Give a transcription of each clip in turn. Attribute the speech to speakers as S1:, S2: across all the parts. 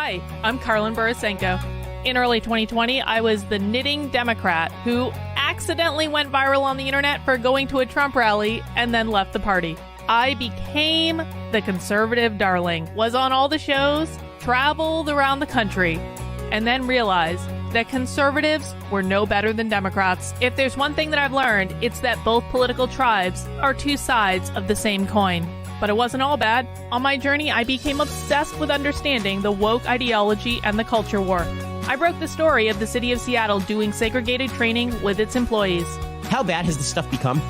S1: Hi, I'm Carlin Borisenko. In early 2020, I was the knitting Democrat who accidentally went viral on the internet for going to a Trump rally and then left the party. I became the conservative darling, was on all the shows, traveled around the country, and then realized that conservatives were no better than Democrats. If there's one thing that I've learned, it's that both political tribes are two sides of the same coin. But it wasn't all bad. On my journey, I became obsessed with understanding the woke ideology and the culture war. I broke the story of the city of Seattle doing segregated training with its employees.
S2: How bad has this stuff become?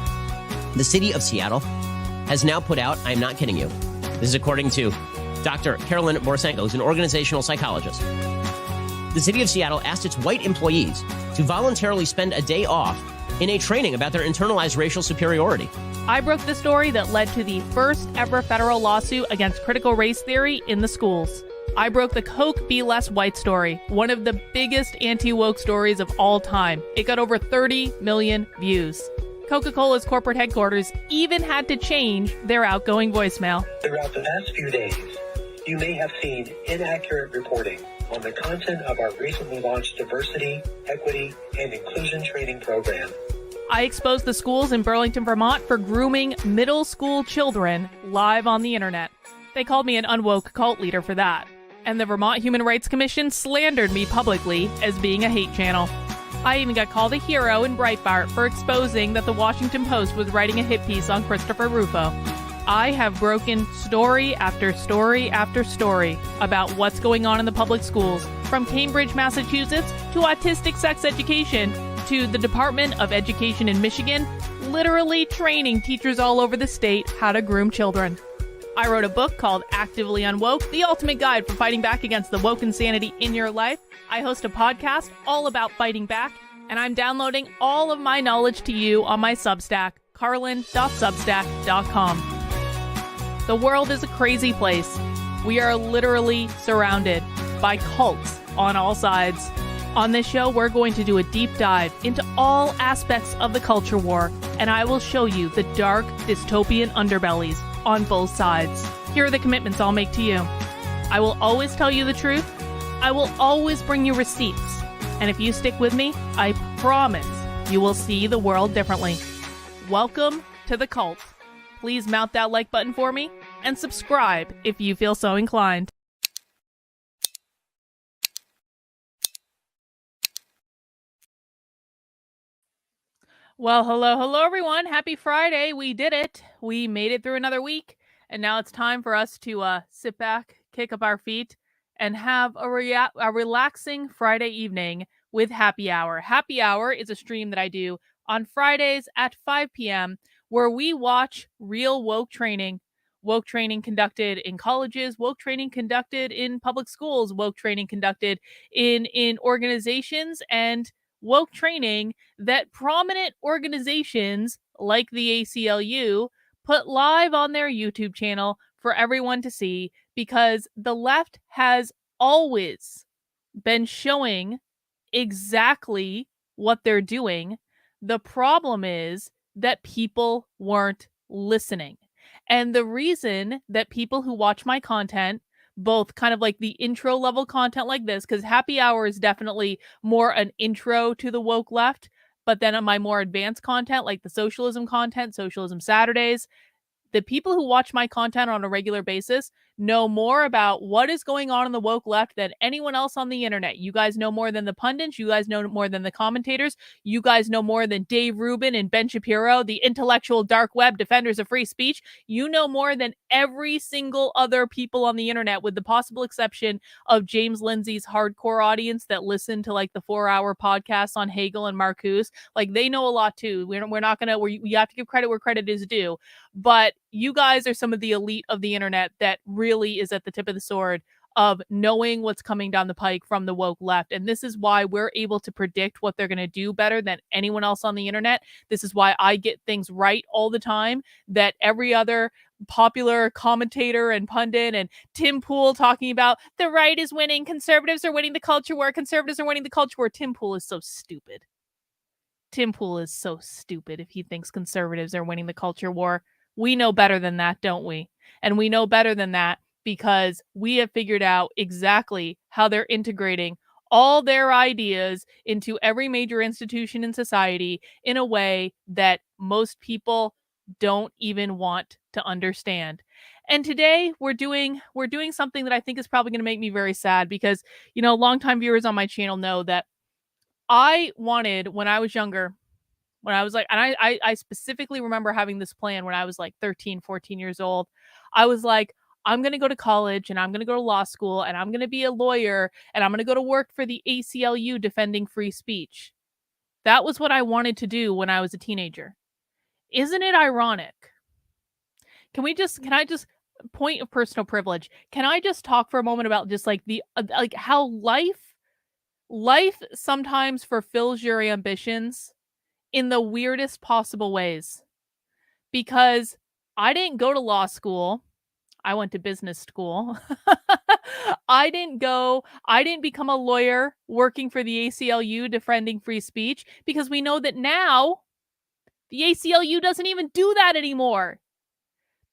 S2: The city of Seattle has now put out, I'm not kidding you, this is according to Dr. Carolyn Borisenko, who's an organizational psychologist. The city of Seattle asked its white employees to voluntarily spend a day off in a training about their internalized racial superiority.
S1: I broke the story that led to the first ever federal lawsuit against critical race theory in the schools. I broke the Coke Be Less White story, one of the biggest anti-woke stories of all time. It got over 30 million views. Coca-Cola's corporate headquarters even had to change their outgoing voicemail.
S3: Throughout the past few days, you may have seen inaccurate reporting on the content of our recently launched diversity, equity, and inclusion training program.
S1: I exposed the schools in Burlington, Vermont for grooming middle school children live on the internet. They called me an unwoke cult leader for that. And the Vermont Human Rights Commission slandered me publicly as being a hate channel. I even got called a hero in Breitbart for exposing that the Washington Post was writing a hit piece on Christopher Rufo. I have broken story after story after story about what's going on in the public schools, from Cambridge, Massachusetts, to autistic sex education, to the Department of Education in Michigan, literally training teachers all over the state how to groom children. I wrote a book called Actively Unwoke, the ultimate guide for fighting back against the woke insanity in your life. I host a podcast all about fighting back, and I'm downloading all of my knowledge to you on my Substack, carlin.substack.com. The world is a crazy place. We are literally surrounded by cults on all sides. On this show, we're going to do a deep dive into all aspects of the culture war, and I will show you the dark, dystopian underbellies on both sides. Here are the commitments I'll make to you. I will always tell you the truth. I will always bring you receipts. And if you stick with me, I promise you will see the world differently. Welcome to the cult. Please mount that like button for me and subscribe if you feel so inclined. Well, hello, everyone. Happy Friday. We did it. We made it through another week. And now it's time for us to sit back, kick up our feet, and have a relaxing Friday evening with Happy Hour. Happy Hour is a stream that I do on Fridays at 5 p.m. where we watch real woke training conducted in colleges, woke training conducted in public schools, woke training conducted in organizations, and woke training that prominent organizations like the ACLU put live on their YouTube channel for everyone to see, because the left has always been showing exactly what they're doing. The problem is that people weren't listening. And the reason that people who watch my content, both kind of like the intro level content like this, because Happy Hour is definitely more an intro to the woke left, but then on my more advanced content, like the socialism content, Socialism Saturdays, the people who watch my content on a regular basis know more about what is going on in the woke left than anyone else on the internet. You guys know more than the pundits. You guys know more than the commentators. You guys know more than Dave Rubin and Ben Shapiro, the intellectual dark web defenders of free speech. You know more than every single other people on the internet, with the possible exception of James Lindsay's hardcore audience that listen to like the 4-hour podcasts on Hegel and Marcuse. Like, they know a lot too. We're not going to, we have to give credit where credit is due. But you guys are some of the elite of the internet that really is at the tip of the sword of knowing what's coming down the pike from the woke left. And this is why we're able to predict what they're going to do better than anyone else on the internet. This is why I get things right all the time that every other popular commentator and pundit and Tim Pool talking about the right is winning, conservatives are winning the culture war, conservatives are winning the culture war. Tim Pool is so stupid. Tim Pool is so stupid if he thinks conservatives are winning the culture war. We know better than that, don't we? And we know better than that because we have figured out exactly how they're integrating all their ideas into every major institution in society in a way that most people don't even want to understand. And today we're doing something that I think is probably going to make me very sad because, longtime viewers on my channel know that I wanted, when I was younger, when I was like, and I specifically remember having this plan when I was like 13, 14 years old. I was like, I'm going to go to college and I'm going to go to law school and I'm going to be a lawyer and I'm going to go to work for the ACLU defending free speech. That was what I wanted to do when I was a teenager. Isn't it ironic? Can I just point of personal privilege? Can I just talk for a moment about just like like how life sometimes fulfills your ambitions in the weirdest possible ways? Because I didn't go to law school. I went to business school. I didn't become a lawyer working for the ACLU defending free speech because we know that now the ACLU doesn't even do that anymore.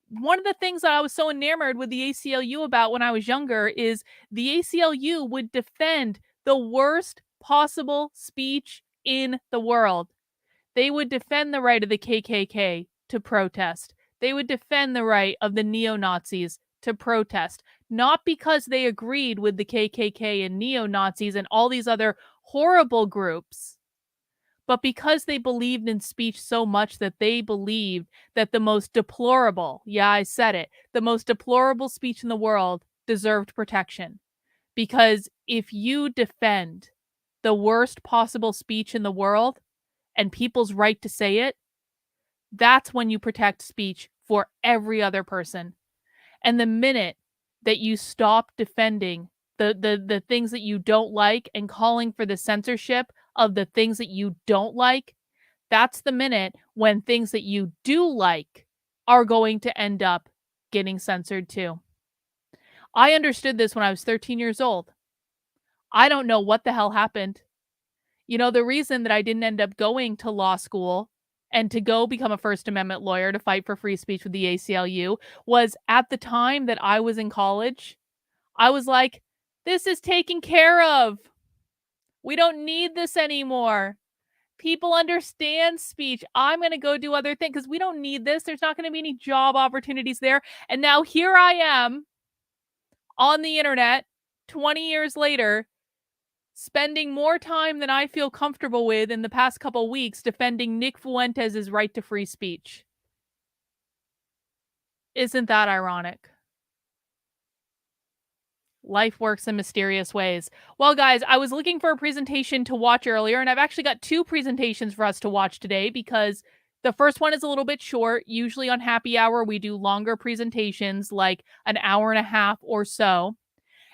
S1: One of the things that I was so enamored with the ACLU about when I was younger is the ACLU would defend the worst possible speech in the world. They would defend the right of the KKK to protest. They would defend the right of the neo-Nazis to protest, not because they agreed with the KKK and neo-Nazis and all these other horrible groups, but because they believed in speech so much that they believed that the most deplorable, yeah, I said it, the most deplorable speech in the world deserved protection. Because if you defend the worst possible speech in the world and people's right to say it, that's when you protect speech for every other person. And the minute that you stop defending the things that you don't like and calling for the censorship of the things that you don't like, that's the minute when things that you do like are going to end up getting censored too. I understood this when I was 13 years old. I don't know what the hell happened. The reason that I didn't end up going to law school and to go become a First Amendment lawyer to fight for free speech with the ACLU was at the time that I was in college, I was like, this is taken care of. We don't need this anymore. People understand speech. I'm going to go do other things because we don't need this. There's not going to be any job opportunities there. And now here I am on the internet 20 years later, spending more time than I feel comfortable with in the past couple weeks defending Nick Fuentes' right to free speech. Isn't that ironic? Life works in mysterious ways. Well, guys, I was looking for a presentation to watch earlier, and I've actually got two presentations for us to watch today because the first one is a little bit short. Usually on happy hour, we do longer presentations, like an hour and a half or so.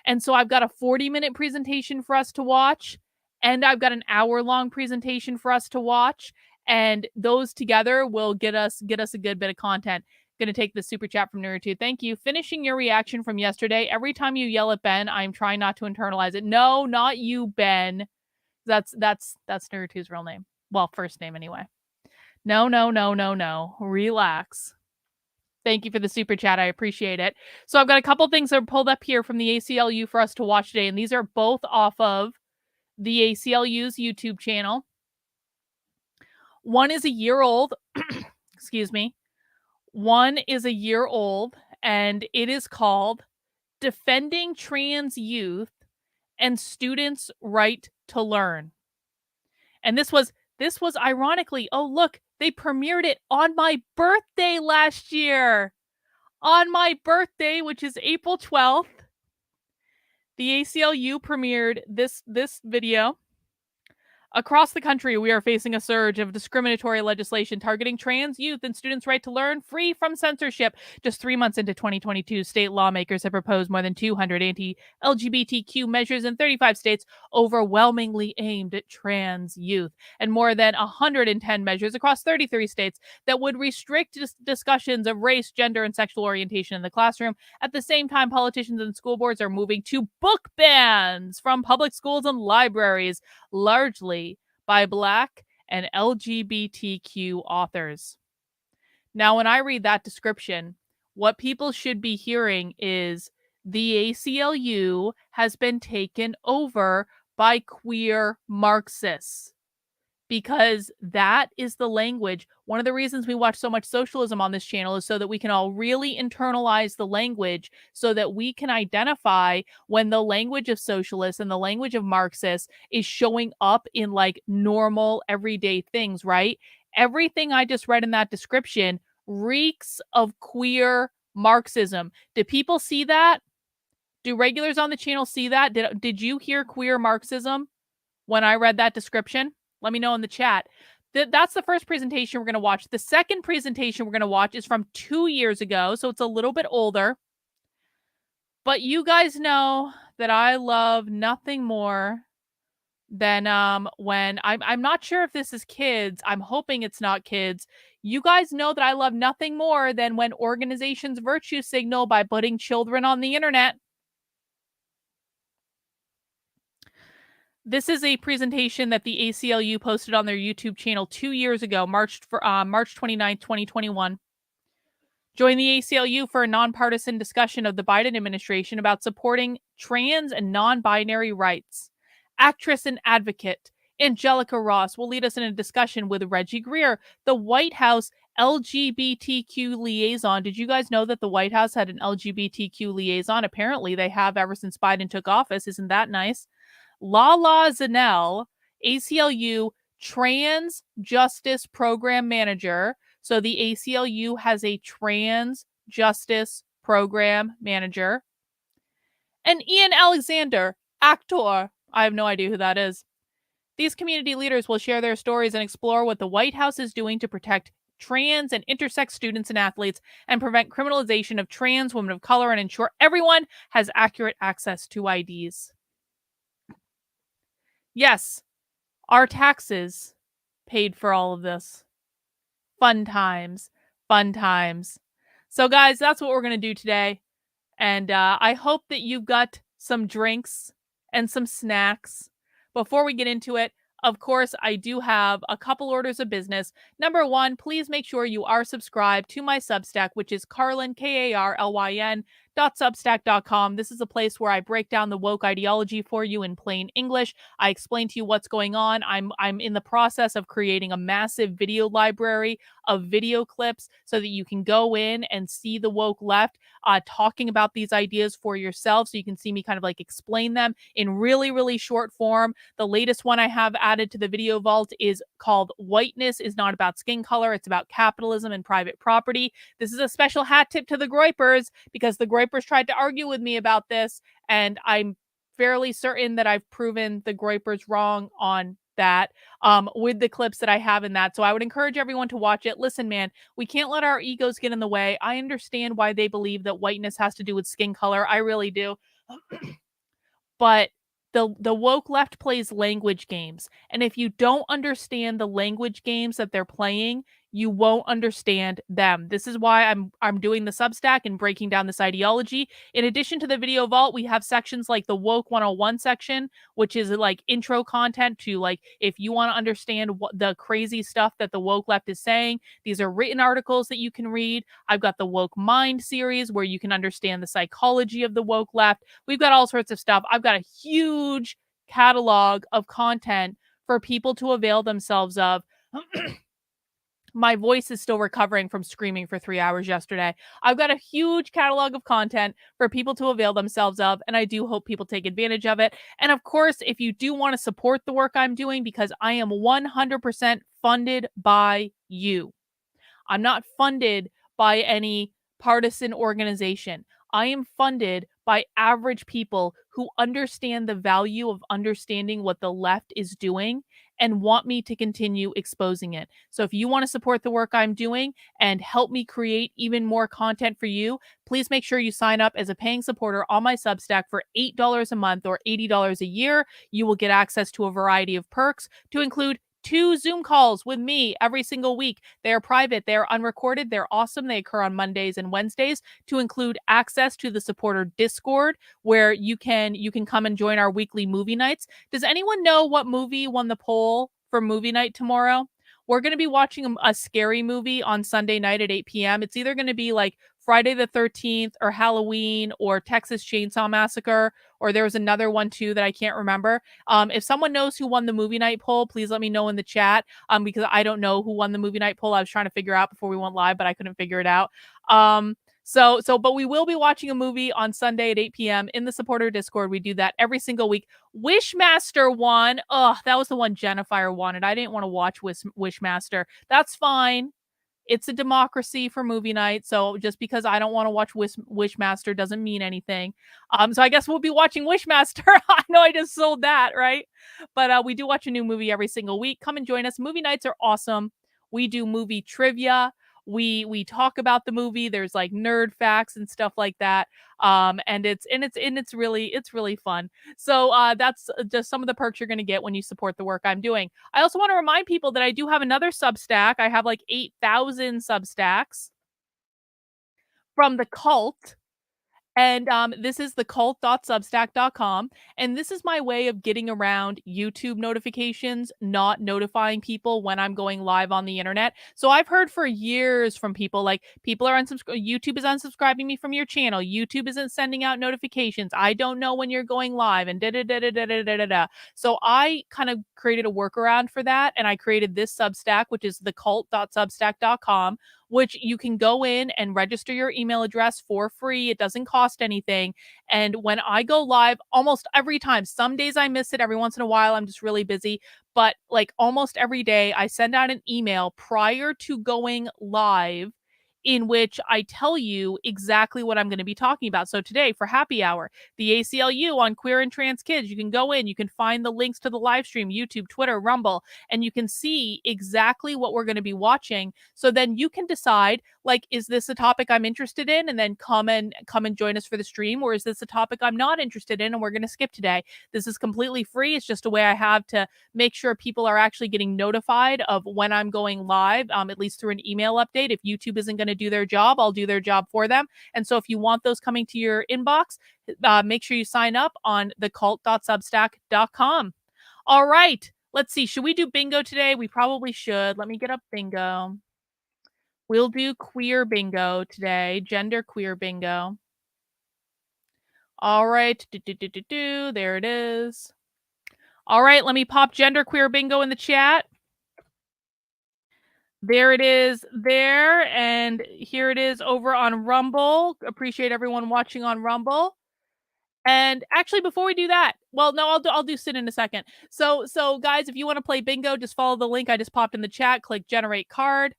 S1: And so I've got a 40-minute presentation for us to watch, and I've got an hour-long presentation for us to watch, and those together will get us a good bit of content. Going to take the super chat from Nuru2. Thank you. Finishing your reaction from yesterday. Every time you yell at Ben, I'm trying not to internalize it. No, not you, Ben. That's Nuru2's real name. Well, first name anyway. No. Relax. Thank you for the super chat. I appreciate it. So I've got a couple things that are pulled up here from the ACLU for us to watch today, and these are both off of the ACLU's YouTube channel. One is a year old. Excuse me. One is a year old, and it is called Defending Trans Youth and Students' Right to Learn. And this was ironically, oh look, they premiered it on my birthday last year. On my birthday, which is April 12th, the ACLU premiered this video. Across the country, we are facing a surge of discriminatory legislation targeting trans youth and students' right to learn free from censorship. Just 3 months into 2022, state lawmakers have proposed more than 200 anti-LGBTQ measures in 35 states, overwhelmingly aimed at trans youth, and more than 110 measures across 33 states that would restrict discussions of race, gender, and sexual orientation in the classroom. At the same time, politicians and school boards are moving to book bans from public schools and libraries, largely by Black and LGBTQ authors. Now, when I read that description, what people should be hearing is the ACLU has been taken over by queer Marxists, because that is the language. One of the reasons we watch so much socialism on this channel is so that we can all really internalize the language, so that we can identify when the language of socialists and the language of Marxists is showing up in like normal everyday things, right? Everything I just read in that description reeks of queer Marxism. Did people see that? Do regulars on the channel see that? Did you hear queer Marxism when I read that description? Let me know in the chat. That's the first presentation we're going to watch. The second presentation we're going to watch is from 2 years ago, so it's a little bit older. But you guys know that I love nothing more than when I'm not sure if this is kids. I'm hoping it's not kids. You guys know that I love nothing more than when organizations virtue signal by putting children on the internet. This is a presentation that the ACLU posted on their YouTube channel 2 years ago, March 29th, 2021. Join the ACLU for a nonpartisan discussion of the Biden administration about supporting trans and non-binary rights. Actress and advocate Angelica Ross will lead us in a discussion with Reggie Greer, the White House LGBTQ liaison. Did you guys know that the White House had an LGBTQ liaison? Apparently they have ever since Biden took office. Isn't that nice? Lala Zanel, ACLU Trans Justice Program Manager. So the ACLU has a Trans Justice Program Manager. And Ian Alexander, actor. I have no idea who that is. These community leaders will share their stories and explore what the White House is doing to protect trans and intersex students and athletes and prevent criminalization of trans women of color and ensure everyone has accurate access to IDs. Yes, our taxes paid for all of this. Fun times, fun times. So guys, that's what we're going to do today. And I hope that you've got some drinks and some snacks. Before we get into it, of course, I do have a couple orders of business. Number one, please make sure you are subscribed to my Substack, which is Carlyn, KARLYN.substack.com. This is a place where I break down the woke ideology for you in plain English. I explain to you what's going on. I'm in the process of creating a massive video library of video clips so that you can go in and see the woke left talking about these ideas for yourself, so you can see me kind of like explain them in really, really short form. The latest one I have added to the video vault is called Whiteness is Not About Skin Color. It's about capitalism and private property. This is a special hat tip to the Groypers, because the Groypers tried to argue with me about this, and I'm fairly certain that I've proven the Groypers wrong on that with the clips that I have in that. So I would encourage everyone to watch it. Listen, man, we can't let our egos get in the way. I understand why they believe that whiteness has to do with skin color. I really do. But the woke left plays language games. And if you don't understand the language games that they're playing, you won't understand them. This is why I'm doing the Substack and breaking down this ideology. In addition to the video vault, we have sections like the Woke 101 section, which is like intro content to like if you want to understand what the crazy stuff that the woke left is saying. These are written articles that you can read. I've got the Woke Mind series where you can understand the psychology of the woke left. We've got all sorts of stuff. I've got a huge catalog of content for people to avail themselves of. My voice is still recovering from screaming for 3 hours yesterday. I've got a huge catalog of content for people to avail themselves of, and I do hope people take advantage of it. And of course, if you do want to support the work I'm doing, because I am 100% funded by you. I'm not funded by any partisan organization. I am funded by average people who understand the value of understanding what the left is doing and want me to continue exposing it. So if you want to support the work I'm doing and help me create even more content for you, please make sure you sign up as a paying supporter on my Substack for $8 a month or $80 a year. You will get access to a variety of perks, to include 2 Zoom calls with me every single week. They are private, they are unrecorded, they're awesome. They occur on Mondays and Wednesdays, to include access to the supporter Discord, where you can come and join our weekly movie nights. Does anyone know what movie won the poll for movie night tomorrow? We're going to be watching a scary movie on Sunday night at 8 p.m. It's either going to be like Friday the 13th or Halloween or Texas Chainsaw Massacre, or there was another one too that I can't remember. If someone knows who won the movie night poll, please let me know in the chat, because I don't know who won the movie night poll. I was trying to figure out before we went live, but I couldn't figure it out. But we will be watching a movie on Sunday at 8 p.m. in the supporter Discord. We do that every single week. Wishmaster won. Ugh, that was the one Jennifer wanted. I didn't want to watch Wishmaster. That's fine. It's a democracy for movie night, so just because I don't want to watch Wishmaster doesn't mean anything. So I guess we'll be watching Wishmaster. I know I just sold that, right? But we do watch a new movie every single week. Come and join us. Movie nights are awesome. We do movie trivia. We talk about the movie. There's like nerd facts and stuff like that. And it's really fun. So that's just some of the perks you're going to get when you support the work I'm doing. I also want to remind people that I do have another Substack. I have like 8,000 Substacks from the cult. And this is thecult.substack.com. And this is my way of getting around YouTube notifications, not notifying people when I'm going live on the internet. So I've heard for years from people like, people are YouTube is unsubscribing me from your channel. YouTube isn't sending out notifications. I don't know when you're going live and da da da da da da da da. So I kind of created a workaround for that. And I created this Substack, which is thecult.substack.com, which you can go in and register your email address for free. It doesn't cost anything. And when I go live, almost every time, some days I miss it, every once in a while, I'm just really busy. But like almost every day, I send out an email prior to going live in which I tell you exactly what I'm going to be talking about. So today for happy hour, the ACLU on queer and trans kids, you can go in, you can find the links to the live stream, YouTube, Twitter, Rumble, and you can see exactly what we're going to be watching. So then you can decide, like, is this a topic I'm interested in? And then come and join us for the stream. Or is this a topic I'm not interested in and we're going to skip today? This is completely free. It's just a way I have to make sure people are actually getting notified of when I'm going live, at least through an email update. If YouTube isn't going to do their job, I'll do their job for them. And so if you want those coming to your inbox, make sure you sign up on thecult.substack.com. All right. Let's see. Should we do bingo today? We probably should. Let me get up bingo. We'll do queer bingo today. Gender queer bingo. All right. There it is. All right. Let me pop gender queer bingo in the chat. There it is there. And here it is over on Rumble. Appreciate everyone watching on Rumble. And actually, before we do that, well, no, I'll do Sid in a second. So guys, if you want to play bingo, just follow the link I just popped in the chat. Click generate card.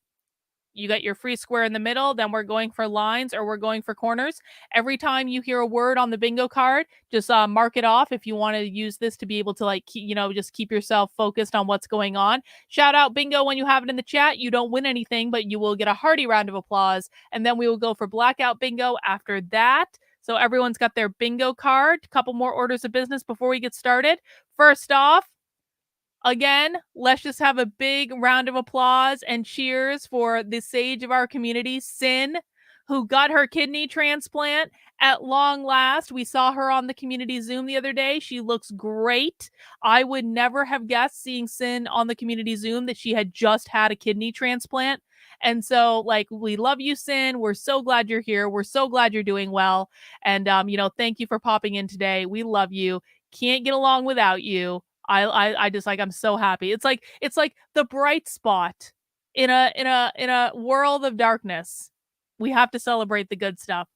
S1: You got your free square in the middle. Then we're going for lines or we're going for corners. Every time you hear a word on the bingo card, just mark it off if you want to use this to be able to, like, just keep yourself focused on what's going on. Shout out bingo when you have it in the chat. You don't win anything, but you will get a hearty round of applause. And then we will go for blackout bingo after that. So everyone's got their bingo card. A couple more orders of business before we get started. First off, again, let's just have a big round of applause and cheers for the sage of our community, Sin, who got her kidney transplant at long last. We saw her on the community Zoom the other day. She looks great. I would never have guessed, seeing Sin on the community Zoom, that she had just had a kidney transplant. And so, like, we love you, Sin. We're so glad you're here. We're so glad you're doing well. And, thank you for popping in today. We love you. Can't get along without you. I just, like, I'm so happy. It's like the bright spot in a world of darkness. We have to celebrate the good stuff.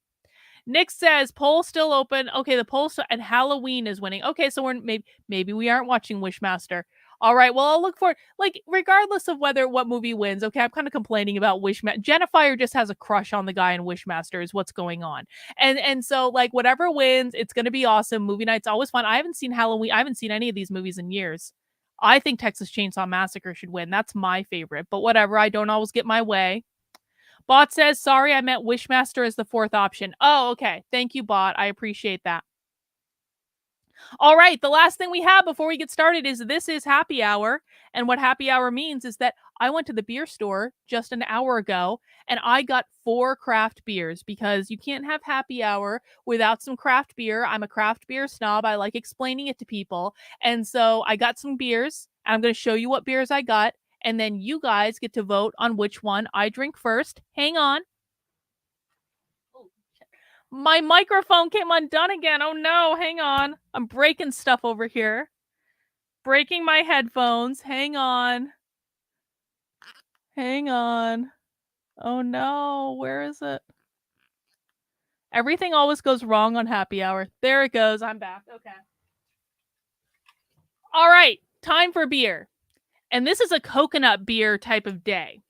S1: Nick says poll still open. Okay, the poll and Halloween is winning. Okay, so we're maybe we aren't watching Wishmaster. All right, well, I'll look for, like, regardless of what movie wins. Okay, I'm kind of complaining about Wishmaster. Jennifer just has a crush on the guy in Wishmaster is what's going on. And so, like, whatever wins, it's going to be awesome. Movie night's always fun. I haven't seen Halloween. I haven't seen any of these movies in years. I think Texas Chainsaw Massacre should win. That's my favorite. But whatever, I don't always get my way. Bot says, sorry, I meant Wishmaster as the fourth option. Oh, okay. Thank you, Bot. I appreciate that. All right, the last thing we have before we get started is this is happy hour. And what happy hour means is that I went to the beer store just an hour ago and I got 4 craft beers, because you can't have happy hour without some craft beer. I'm a craft beer snob. I like explaining it to people. And so I got some beers, and I'm going to show you what beers I got. And then you guys get to vote on which one I drink first. Hang on. My microphone came undone again. Oh no, hang on. I'm breaking stuff over here. Breaking my headphones. Hang on. Hang on. Oh no, where is it? Everything always goes wrong on happy hour. There it goes. I'm back. Okay. All right, time for beer. And this is a coconut beer type of day.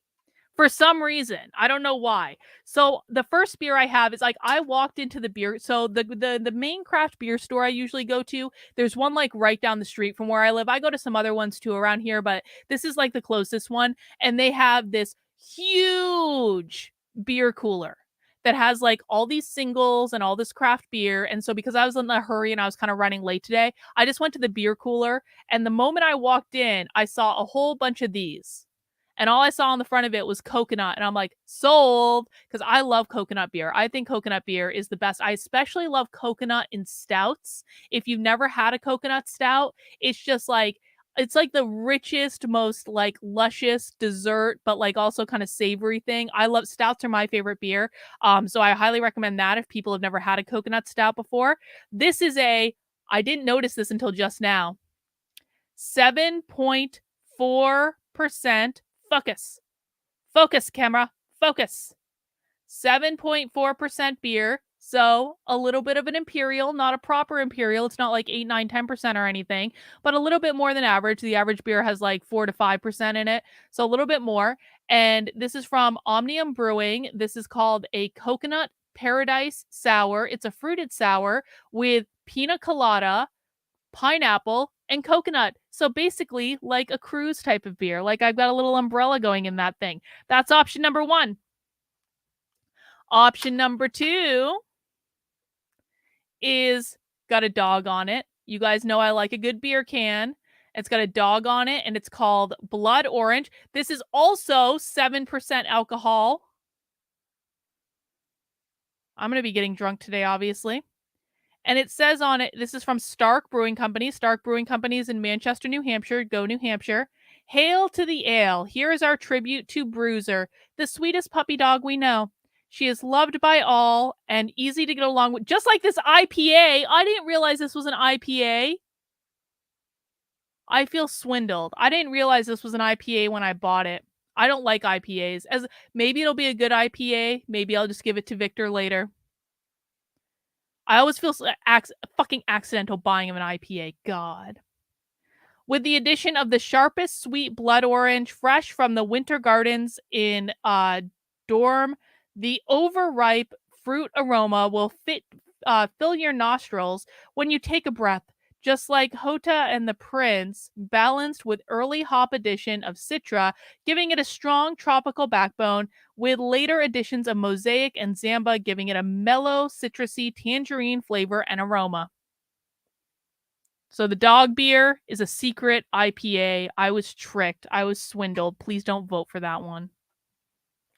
S1: For some reason, I don't know why. So the first beer I have is like I walked into the beer. So the main craft beer store I usually go to, there's one like right down the street from where I live. I go to some other ones too around here, but this is like the closest one, and they have this huge beer cooler that has like all these singles and all this craft beer. And so because I was in a hurry and I was kind of running late today, I just went to the beer cooler, and the moment I walked in, I saw a whole bunch of these. And all I saw on the front of it was coconut. And I'm like, sold, because I love coconut beer. I think coconut beer is the best. I especially love coconut in stouts. If you've never had a coconut stout, it's just like, it's like the richest, most like luscious dessert, but like also kind of savory thing. I love stouts are my favorite beer. So I highly recommend that if people have never had a coconut stout before. This is I didn't notice this until just now. 7.4% Focus, camera. Focus. 7.4% beer. So a little bit of an imperial, not a proper imperial. It's not like 8, 9, 10% or anything, but a little bit more than average. The average beer has like 4 to 5% in it. So a little bit more. And this is from Omnium Brewing. This is called a Coconut Paradise Sour. It's a fruited sour with pina colada, pineapple, and coconut. So basically like a cruise type of beer. Like I've got a little umbrella going in that thing. That's option number 1. Option number 2 is got a dog on it. You guys know I like a good beer can. It's got a dog on it, and it's called Blood Orange. This is also 7% alcohol. I'm going to be getting drunk today, obviously. And it says on it, this is from Stark Brewing Company. Stark Brewing Company is in Manchester, New Hampshire. Go New Hampshire. Hail to the ale. Here is our tribute to Bruiser, the sweetest puppy dog we know. She is loved by all and easy to get along with. Just like this IPA. I didn't realize this was an IPA. I feel swindled. I didn't realize this was an IPA when I bought it. I don't like IPAs. As maybe it'll be a good IPA. Maybe I'll just give it to Victor later. I always feel fucking accidental buying of an IPA. God. With the addition of the sharpest sweet blood orange, fresh from the winter gardens in Dorm, the overripe fruit aroma will fill your nostrils when you take a breath. Just like Hota and the Prince, balanced with early hop addition of Citra, giving it a strong tropical backbone, with later additions of Mosaic and Zamba giving it a mellow, citrusy tangerine flavor and aroma. So the dog beer is a secret IPA. I was tricked. I was swindled. Please don't vote for that one.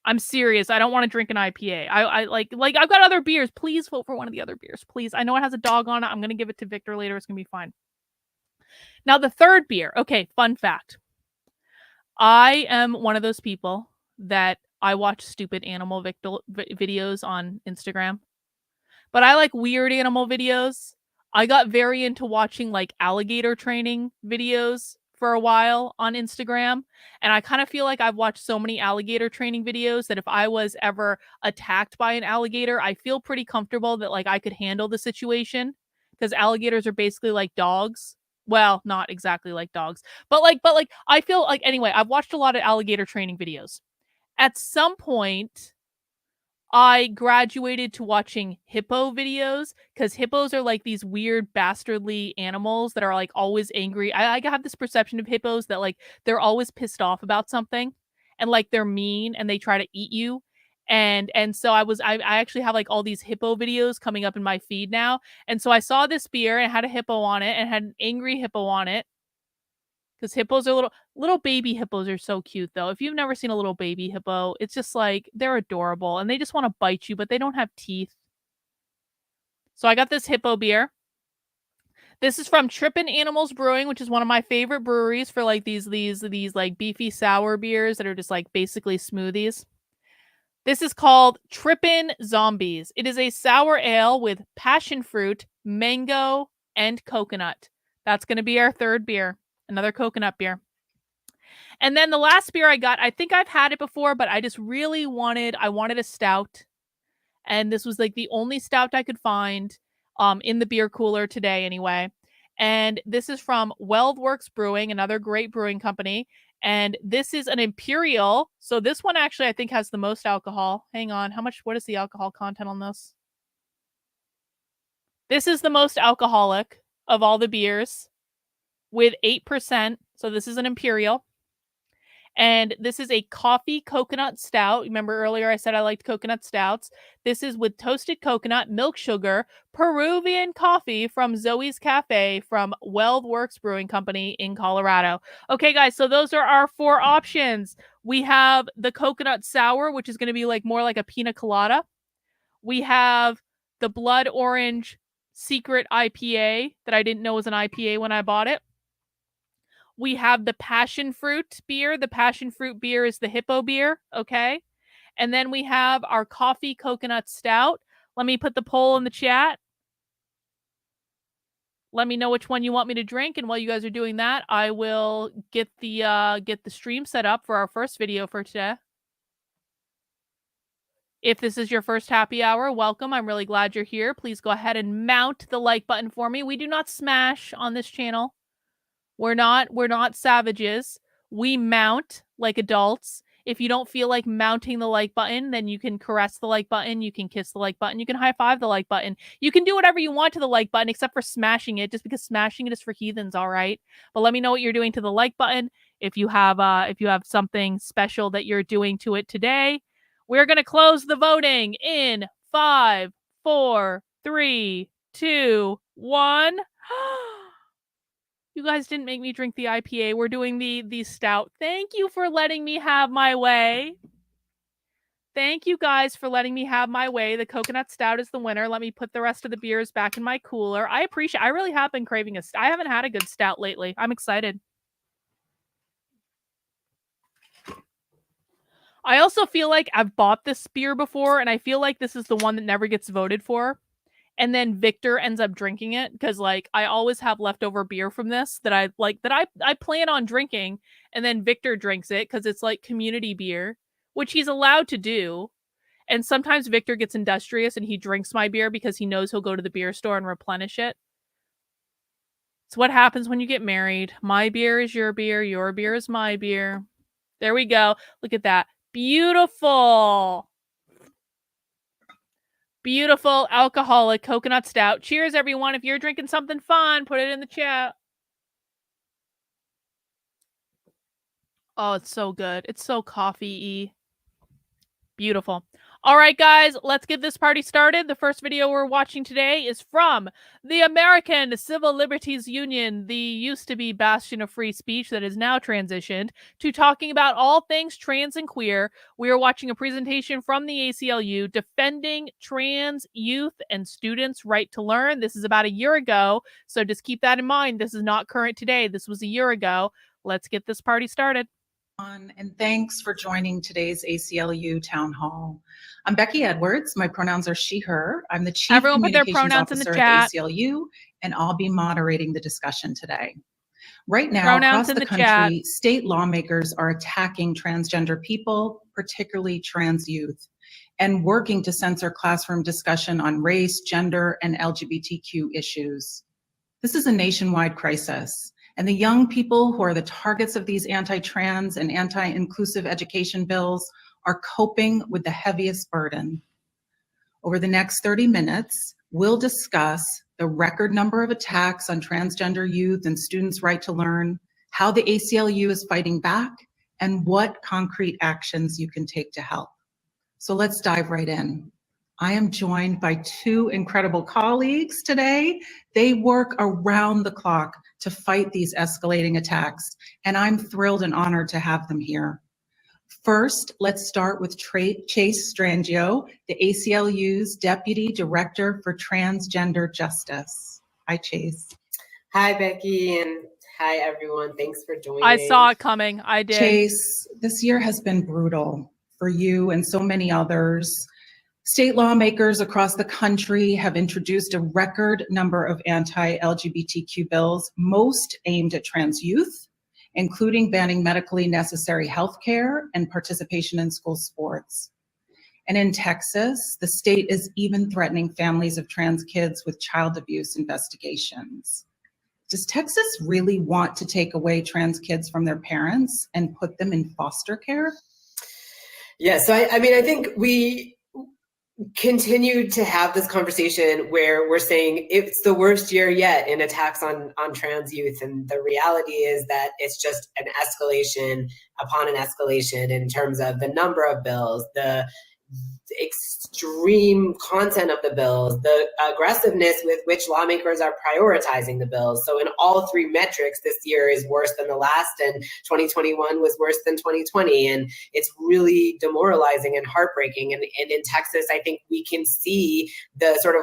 S1: I'm serious. I don't want to drink an IPA. I like I've got other beers. Please vote for one of the other beers. Please. I know it has a dog on it. I'm going to give it to Victor later. It's going to be fine. Now the third beer. Okay, fun fact. I am one of those people that I watch stupid animal videos on Instagram. But I like weird animal videos. I got very into watching like alligator training videos for a while on Instagram. And I kind of feel like I've watched so many alligator training videos that if I was ever attacked by an alligator, I feel pretty comfortable that like I could handle the situation, because alligators are basically like dogs. Well, not exactly like dogs, but I feel like, anyway, I've watched a lot of alligator training videos. At some point, I graduated to watching hippo videos, because hippos are like these weird bastardly animals that are like always angry. I have this perception of hippos that like they're always pissed off about something, and like they're mean and they try to eat you. And so I actually have like all these hippo videos coming up in my feed now. And so I saw this beer and it had a hippo on it and had an angry hippo on it. Because hippos are little baby hippos are so cute, though. If you've never seen a little baby hippo, it's just like they're adorable and they just want to bite you, but they don't have teeth. So I got this hippo beer. This is from Trippin' Animals Brewing, which is one of my favorite breweries for like these like beefy sour beers that are just like basically smoothies. This is called Trippin' Zombies. It is a sour ale with passion fruit, mango, and coconut. That's going to be our third beer, another coconut beer. And then the last beer I got, I think I've had it before, but I just really wanted a stout. And this was like the only stout I could find in the beer cooler today anyway. And this is from WeldWorks Brewing, another great brewing company. And this is an Imperial. So this one actually I think has the most alcohol. Hang on. What is the alcohol content on this? This is the most alcoholic of all the beers with 8%. So this is an Imperial. And this is a coffee coconut stout. Remember earlier I said I liked coconut stouts. This is with toasted coconut, milk sugar, Peruvian coffee from Zoe's Cafe from WeldWorks Brewing Company in Colorado. Okay, guys, so those are our 4 options. We have the coconut sour, which is going to be more like a pina colada. We have the blood orange secret IPA that I didn't know was an IPA when I bought it. We have the passion fruit beer. The passion fruit beer is the hippo beer, okay? And then we have our coffee coconut stout. Let me put the poll in the chat. Let me know which one you want me to drink, and while you guys are doing that, I will get the stream set up for our first video for today. If this is your first happy hour, welcome. I'm really glad you're here. Please go ahead and mount the like button for me. We do not smash on this channel. We're not savages. We mount like adults. If you don't feel like mounting the like button, then you can caress the like button. You can kiss the like button. You can high five the like button. You can do whatever you want to the like button, except for smashing it, just because smashing it is for heathens, all right? But let me know what you're doing to the like button. If you have something special that you're doing to it today. We're gonna close the voting in 5, 4, 3, 2, 1. You guys didn't make me drink the IPA. We're doing the stout. Thank you for letting me have my way. Thank you guys for letting me have my way. The coconut stout is the winner. Let me put the rest of the beers back in my cooler. I really have been craving I haven't had a good stout lately. I'm excited. I also feel like I've bought this beer before, and I feel like this is the one that never gets voted for. And then Victor ends up drinking it because I always have leftover beer from this that I plan on drinking, and then Victor drinks it because it's community beer, which he's allowed to do. And sometimes Victor gets industrious and he drinks my beer because he knows he'll go to the beer store and replenish it. It's what happens when you get married. My beer is your beer is my beer. There we go. Look at that. Beautiful. Beautiful alcoholic coconut stout. Cheers, everyone. If you're drinking something fun, put it in the chat. Oh, it's so good. It's so coffee-y. Beautiful. All right, guys, let's get this party started. The first video we're watching today is from the American Civil Liberties Union, the used-to-be bastion of free speech that is now transitioned to talking about all things trans and queer. We are watching a presentation from the ACLU defending trans youth and students' right to learn. This is about a year ago, so just keep that in mind. This is not current today. This was a year ago. Let's get this party started.
S4: And thanks for joining today's ACLU Town Hall. I'm Becky Edwards. My pronouns are she, her. I'm the Chief
S1: Everyone put their
S4: Communications
S1: pronouns in the
S4: Officer
S1: chat.
S4: at the ACLU, and I'll be moderating the discussion today. Right now,
S1: Pronouns
S4: across
S1: in
S4: the
S1: the
S4: country,
S1: chat.
S4: state lawmakers are attacking transgender people, particularly trans youth, and working to censor classroom discussion on race, gender, and LGBTQ issues. This is a nationwide crisis. And the young people who are the targets of these anti-trans and anti-inclusive education bills are coping with the heaviest burden. Over the next 30 minutes, we'll discuss the record number of attacks on transgender youth and students' right to learn, how the ACLU is fighting back, and what concrete actions you can take to help. So let's dive right in. I am joined by 2 incredible colleagues today. They work around the clock to fight these escalating attacks, and I'm thrilled and honored to have them here. First, let's start with Chase Strangio, the ACLU's Deputy Director for Transgender Justice. Hi, Chase.
S5: Hi, Becky, and hi, everyone. Thanks for joining.
S1: I saw it coming. I did.
S4: Chase, this year has been brutal for you and so many others. State lawmakers across the country have introduced a record number of anti-LGBTQ bills, most aimed at trans youth, including banning medically necessary health care and participation in school sports. And in Texas, the state is even threatening families of trans kids with child abuse investigations. Does Texas really want to take away trans kids from their parents and put them in foster care?
S5: Yeah, so I mean, I think we continue to have this conversation where we're saying it's the worst year yet in attacks on trans youth. And the reality is that it's just an escalation upon an escalation in terms of the number of bills, the extreme content of the bills, the aggressiveness with which lawmakers are prioritizing the bills. So in all three metrics, this year is worse than the last, and 2021 was worse than 2020. And it's really demoralizing and heartbreaking. And in Texas, I think we can see the sort of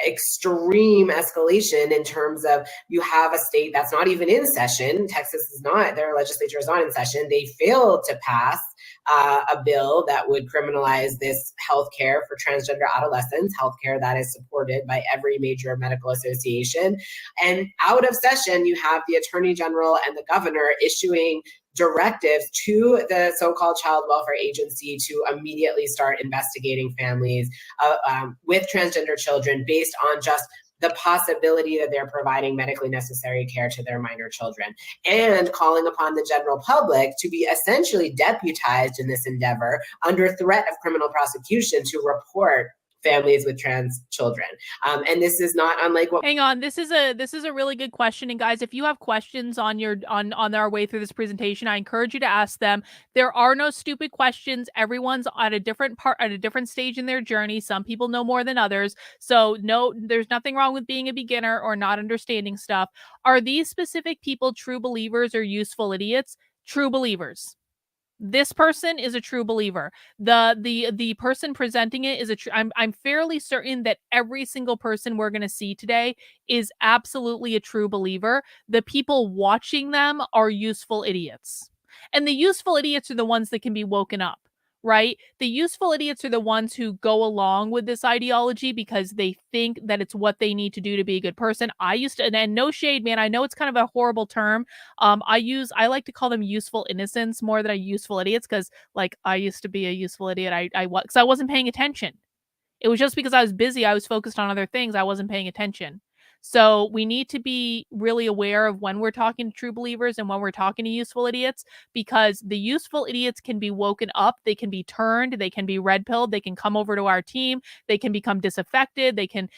S5: extreme escalation in terms of you have a state that's not even in session. Texas is not, their legislature is not in session. They failed to pass a bill that would criminalize this healthcare for transgender adolescents, healthcare that is supported by every major medical association. And out of session, you have the Attorney General and the governor issuing directives to the so-called Child Welfare Agency to immediately start investigating families with transgender children based on just the possibility that they're providing medically necessary care to their minor children, and calling upon the general public to be essentially deputized in this endeavor under threat of criminal prosecution to report families with trans children. And this is not unlike what—
S1: Hang on, this is a really good question. And guys, if you have questions on our way through this presentation, I encourage you to ask them. There are no stupid questions. Everyone's at a different stage in their journey. Some people know more than others. So no, there's nothing wrong with being a beginner or not understanding stuff. Are these specific people true believers or useful idiots? True believers. This person is a true believer. The person presenting it is I'm fairly certain that every single person we're going to see today is absolutely a true believer. The people watching them are useful idiots. And the useful idiots are the ones that can be woken up, right? The useful idiots are the ones who go along with this ideology because they think that it's what they need to do to be a good person. I used to, and no shade, man, I know it's kind of a horrible term. I like to call them useful innocents more than useful idiots, because like I used to be a useful idiot. Because I wasn't paying attention. It was just because I was busy. I was focused on other things. I wasn't paying attention. So we need to be really aware of when we're talking to true believers and when we're talking to useful idiots, because the useful idiots can be woken up. They can be turned. They can be red pilled. They can come over to our team. They can become disaffected. They can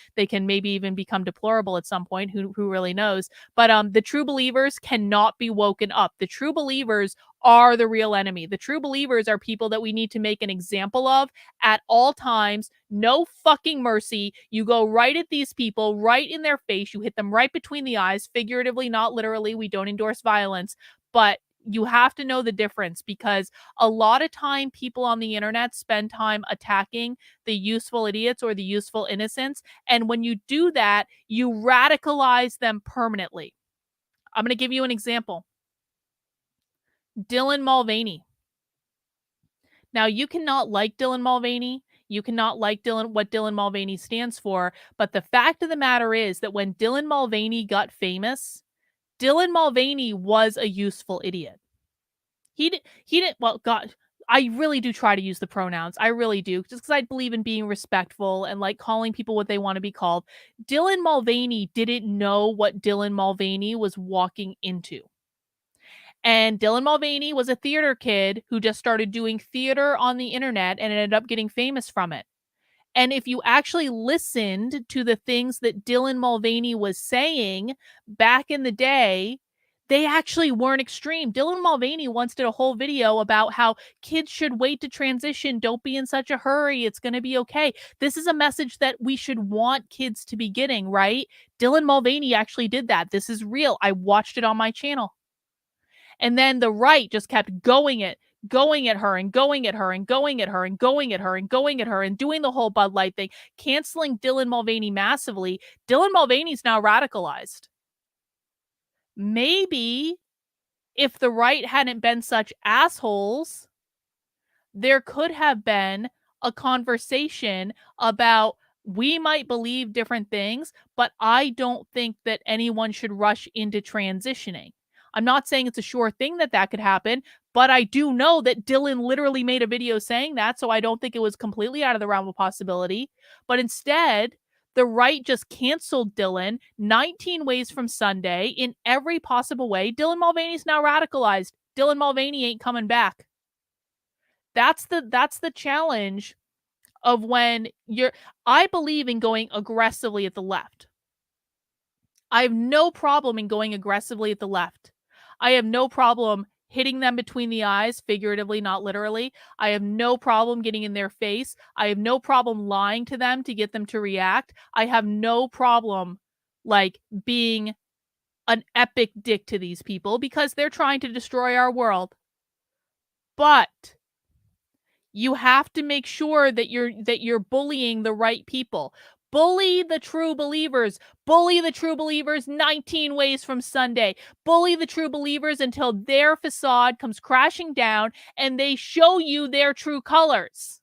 S1: maybe even become deplorable at some point. Who really knows? But the true believers cannot be woken up. The true believers are the real enemy. The true believers are people that we need to make an example of at all times. No fucking mercy. You go right at these people, right in their face. You hit them right between the eyes, figuratively, not literally. We don't endorse violence, but you have to know the difference, because a lot of time people on the internet spend time attacking the useful idiots or the useful innocents. And when you do that, you radicalize them permanently. I'm going to give you an example. Dylan Mulvaney. Now, you cannot like Dylan Mulvaney. You cannot like what Dylan Mulvaney stands for. But the fact of the matter is that when Dylan Mulvaney got famous, Dylan Mulvaney was a useful idiot. He didn't, well, God, I really do try to use the pronouns. I really do, just because I believe in being respectful and like calling people what they want to be called. Dylan Mulvaney didn't know what Dylan Mulvaney was walking into. And Dylan Mulvaney was a theater kid who just started doing theater on the internet and ended up getting famous from it. And if you actually listened to the things that Dylan Mulvaney was saying back in the day, they actually weren't extreme. Dylan Mulvaney once did a whole video about how kids should wait to transition. Don't be in such a hurry. It's going to be okay. This is a message that we should want kids to be getting, right? Dylan Mulvaney actually did that. This is real. I watched it on my channel. And then the right just kept going at her and going at her and going at her and going at her and going at her and doing the whole Bud Light thing, canceling Dylan Mulvaney massively. Dylan Mulvaney's now radicalized. Maybe if the right hadn't been such assholes, there could have been a conversation about we might believe different things, but I don't think that anyone should rush into transitioning. I'm not saying it's a sure thing that that could happen, but I do know that Dylan literally made a video saying that, so I don't think it was completely out of the realm of possibility. But instead, the right just canceled Dylan 19 ways from Sunday in every possible way. Dylan Mulvaney's now radicalized. Dylan Mulvaney ain't coming back. That's the challenge of when I believe in going aggressively at the left. I have no problem in going aggressively at the left. I have no problem hitting them between the eyes, figuratively, not literally. I have no problem getting in their face. I have no problem lying to them to get them to react. I have no problem like being an epic dick to these people because they're trying to destroy our world. But you have to make sure that you're bullying the right people. Bully the true believers. Bully the true believers 19 ways from Sunday. Bully the true believers until their facade comes crashing down and they show you their true colors.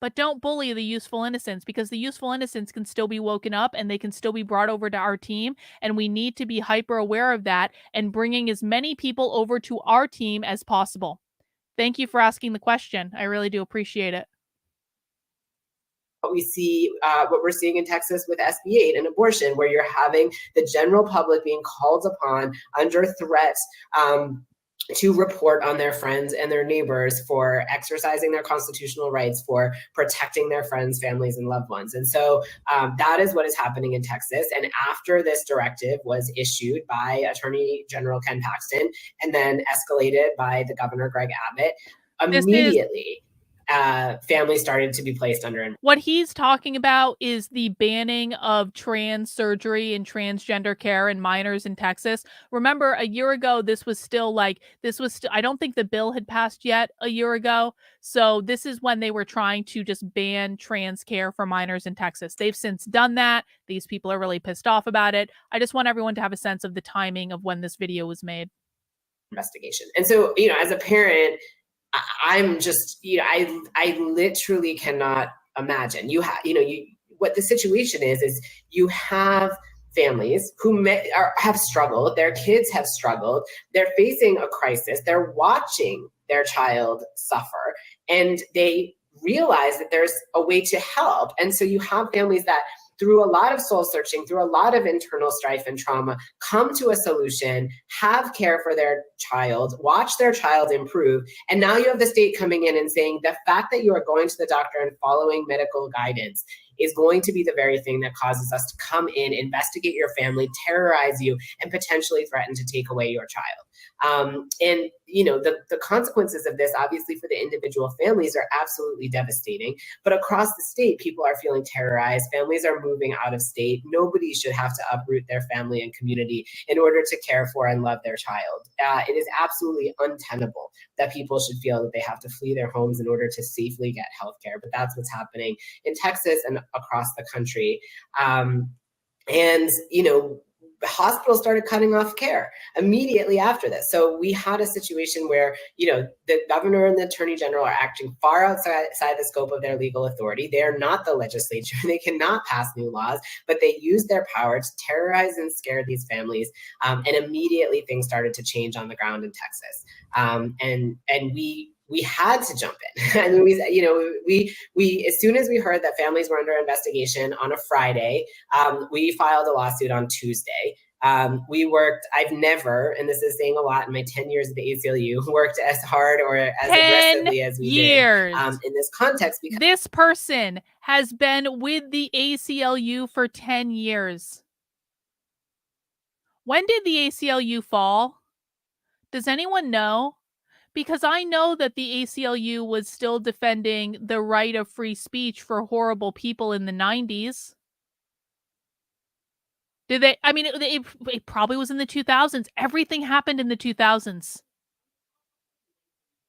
S1: But don't bully the useful innocents, because the useful innocents can still be woken up and they can still be brought over to our team. And we need to be hyper aware of that and bringing as many people over to our team as possible. Thank you for asking the question. I really do appreciate it.
S5: We see what we're seeing in Texas with SB 8 and abortion, where you're having the general public being called upon under threat to report on their friends and their neighbors for exercising their constitutional rights, for protecting their friends, families, and loved ones. And so that is what is happening in Texas. And after this directive was issued by Attorney General Ken Paxton and then escalated by the Governor Greg Abbott, immediately families started to be placed under.
S1: What he's talking about is the banning of trans surgery and transgender care in minors in Texas. Remember, a year ago, I don't think the bill had passed yet a year ago. So this is when they were trying to just ban trans care for minors in Texas. They've since done that. These people are really pissed off about it. I just want everyone to have a sense of the timing of when this video was made.
S5: Investigation. And so, as a parent, I'm just, I literally cannot imagine. What the situation is you have families who have struggled, their kids have struggled, they're facing a crisis, they're watching their child suffer, and they realize that there's a way to help. And so you have families that, through a lot of soul searching, through a lot of internal strife and trauma, come to a solution, have care for their child, watch their child improve. And now you have the state coming in and saying the fact that you are going to the doctor and following medical guidance is going to be the very thing that causes us to come in, investigate your family, terrorize you, and potentially threaten to take away your child. And the consequences of this, obviously, for the individual families are absolutely devastating. But across the state, people are feeling terrorized. Families are moving out of state. Nobody should have to uproot their family and community in order to care for and love their child. It is absolutely untenable that people should feel that they have to flee their homes in order to safely get healthcare. But that's what's happening in Texas and across the country. Hospitals started cutting off care immediately after this. So we had a situation where, the governor and the attorney general are acting far outside the scope of their legal authority. They're not the legislature. They cannot pass new laws, but they use their power to terrorize and scare these families. And immediately things started to change on the ground in Texas. And we had to jump in. And we as soon as we heard that families were under investigation on a Friday, we filed a lawsuit on Tuesday. I've never, and this is saying a lot in my 10 years at the ACLU, worked as hard or as aggressively as we did in this context. Because
S1: this person has been with the ACLU for 10 years. When did the ACLU fall? Does anyone know? Because I know that the ACLU was still defending the right of free speech for horrible people in the 90s. Did they? I mean, it probably was in the 2000s. Everything happened in the 2000s.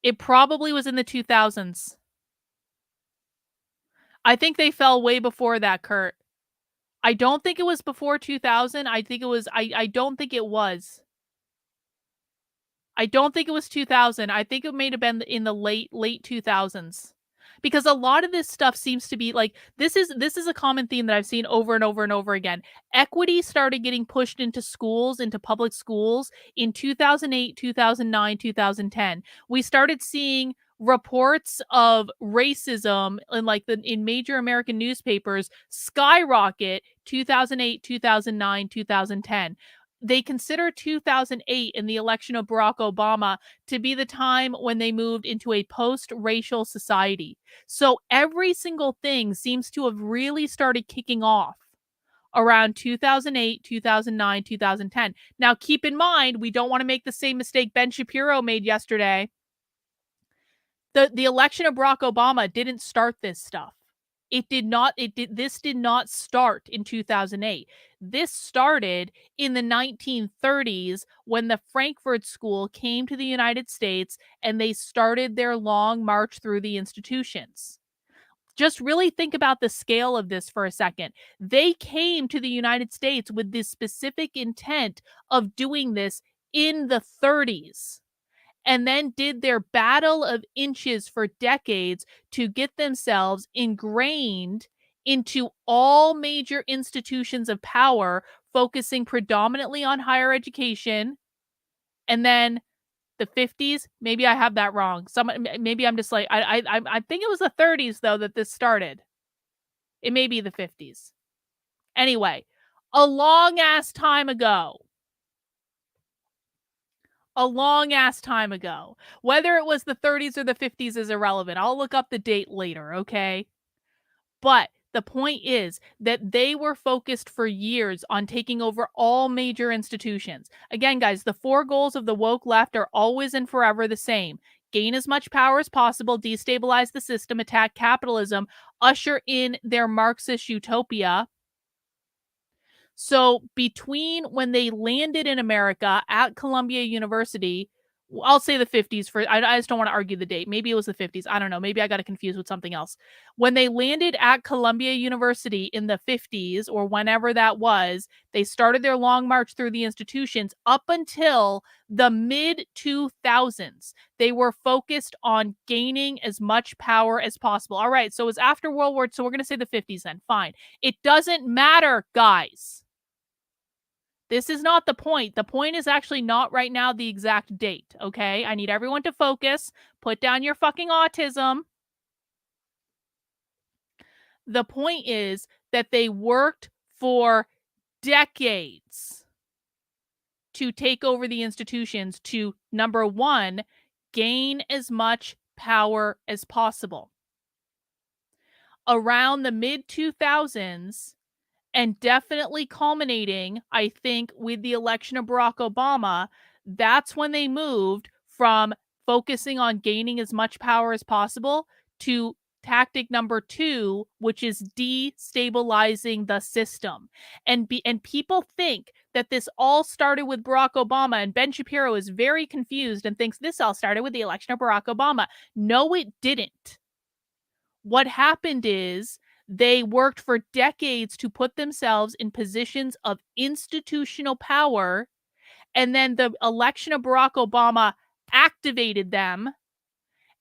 S1: It probably was in the 2000s. I think they fell way before that, Kurt. I don't think it was before 2000. I think it was. I don't think it was. I don't think it was 2000. I think it may have been in the late 2000s. Because a lot of this stuff seems to be like this is a common theme that I've seen over and over and over again. Equity started getting pushed into schools, into public schools in 2008, 2009, 2010. We started seeing reports of racism in major American newspapers skyrocket 2008, 2009, 2010. They consider 2008 and the election of Barack Obama to be the time when they moved into a post-racial society. So every single thing seems to have really started kicking off around 2008, 2009, 2010. Now, keep in mind, we don't want to make the same mistake Ben Shapiro made yesterday. The election of Barack Obama didn't start this stuff. This did not start in 2008. This started in the 1930s when the Frankfurt School came to the United States and they started their long march through the institutions. Just really think about the scale of this for a second. They came to the United States with this specific intent of doing this in the 30s. And then did their battle of inches for decades to get themselves ingrained into all major institutions of power, focusing predominantly on higher education. And then the 50s, maybe I have that wrong. Maybe I'm just like, I think it was the 30s, though, that this started. It may be the 50s. Anyway, a long-ass time ago. A long-ass time ago. Whether it was the 30s or the 50s is irrelevant. I'll look up the date later, okay? But the point is that they were focused for years on taking over all major institutions. Again, guys, the 4 goals of the woke left are always and forever the same. Gain as much power as possible, destabilize the system, attack capitalism, usher in their Marxist utopia. So between when they landed in America at Columbia University, I'll say the 50s I just don't want to argue the date. Maybe it was the 50s. I don't know. Maybe I got it confused with something else. When they landed at Columbia University in the 50s or whenever that was, they started their long march through the institutions up until the mid 2000s. They were focused on gaining as much power as possible. All right. So it was after World War. So we're going to say the 50s then. Fine. It doesn't matter, guys. This is not the point. The point is actually not right now the exact date, okay? I need everyone to focus. Put down your fucking autism. The point is that they worked for decades to take over the institutions to, number one, gain as much power as possible. Around the mid-2000s, and definitely culminating, I think, with the election of Barack Obama, that's when they moved from focusing on gaining as much power as possible to tactic number 2, which is destabilizing the system. And people think that this all started with Barack Obama, and Ben Shapiro is very confused and thinks this all started with the election of Barack Obama. No, it didn't. What happened is they worked for decades to put themselves in positions of institutional power, and then the election of Barack Obama activated them,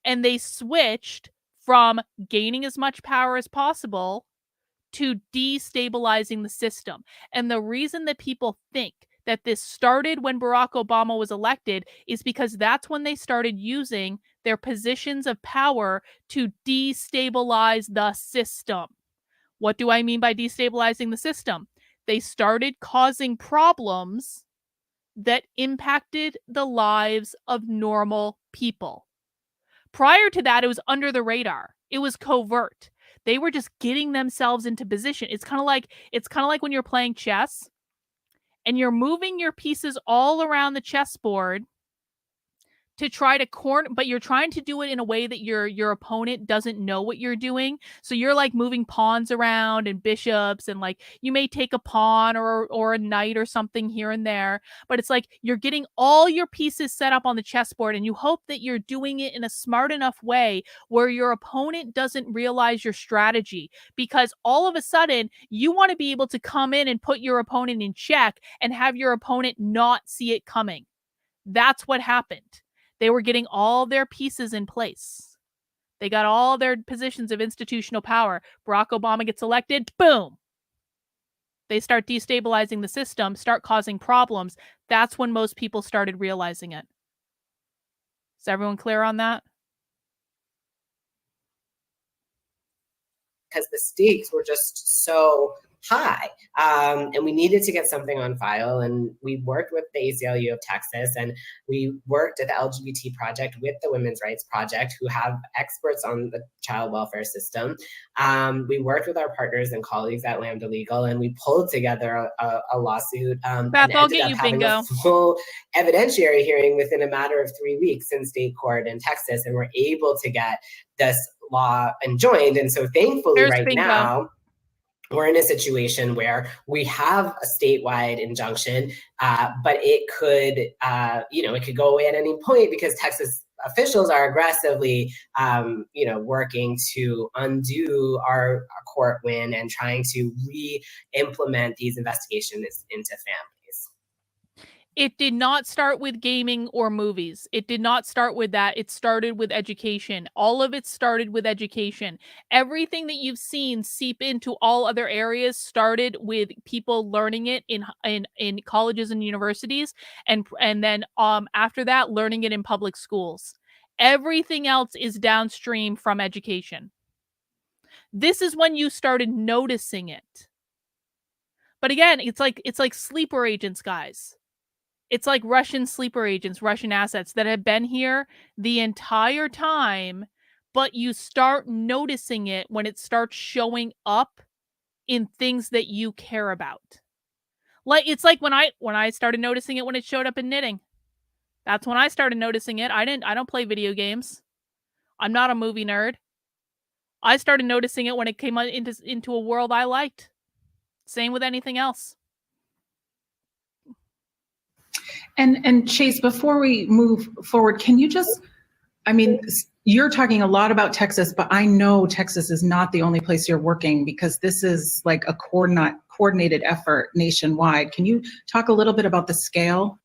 S1: and they switched from gaining as much power as possible to destabilizing the system. And the reason that people think that this started when Barack Obama was elected is because that's when they started using their positions of power to destabilize the system. What do I mean by destabilizing the system? They started causing problems that impacted the lives of normal people. Prior to that, it was under the radar. It was covert. They were just getting themselves into position. It's kind of like when you're playing chess and you're moving your pieces all around the chessboard to try to corner, but you're trying to do it in a way that your opponent doesn't know what you're doing. So you're like moving pawns around and bishops, and like you may take a pawn or a knight or something here and there, but it's like you're getting all your pieces set up on the chessboard, and you hope that you're doing it in a smart enough way where your opponent doesn't realize your strategy, because all of a sudden you want to be able to come in and put your opponent in check and have your opponent not see it coming. That's what happened. They were getting all their pieces in place. They got all their positions of institutional power. Barack Obama gets elected, boom. They start destabilizing the system, start causing problems. That's when most people started realizing it. Is everyone clear on that?
S5: Because the stakes were just so high. And we needed to get something on file. And we worked with the ACLU of Texas, and we worked at the LGBT Project with the Women's Rights Project, who have experts on the child welfare system. We worked with our partners and colleagues at Lambda Legal, and we pulled together a lawsuit
S1: Beth,
S5: and
S1: I'll
S5: ended
S1: get
S5: up
S1: you
S5: having
S1: bingo.
S5: a full evidentiary hearing within a matter of 3 weeks in state court in Texas, and we're able to get this law enjoined. And so thankfully
S1: There's
S5: right
S1: bingo.
S5: now, we're in a situation where we have a statewide injunction, but it could, it could go away at any point because Texas officials are aggressively, working to undo our court win and trying to re-implement these investigations into families.
S1: It did not start with gaming or movies. It did not start with that. It started with education. All of it started with education. Everything that you've seen seep into all other areas started with people learning it in colleges and universities, and then after that, learning it in public schools. Everything else is downstream from education. This is when you started noticing it. But again, it's like sleeper agents, guys. It's like Russian sleeper agents, Russian assets that have been here the entire time, but you start noticing it when it starts showing up in things that you care about. Like it's like when I started noticing it when it showed up in knitting. That's when I started noticing it. I don't play video games. I'm not a movie nerd. I started noticing it when it came into a world I liked. Same with anything else.
S4: And Chase, before we move forward, can you just, you're talking a lot about Texas, but I know Texas is not the only place you're working because this is like a coordinated effort nationwide. Can you talk a little bit about the scale?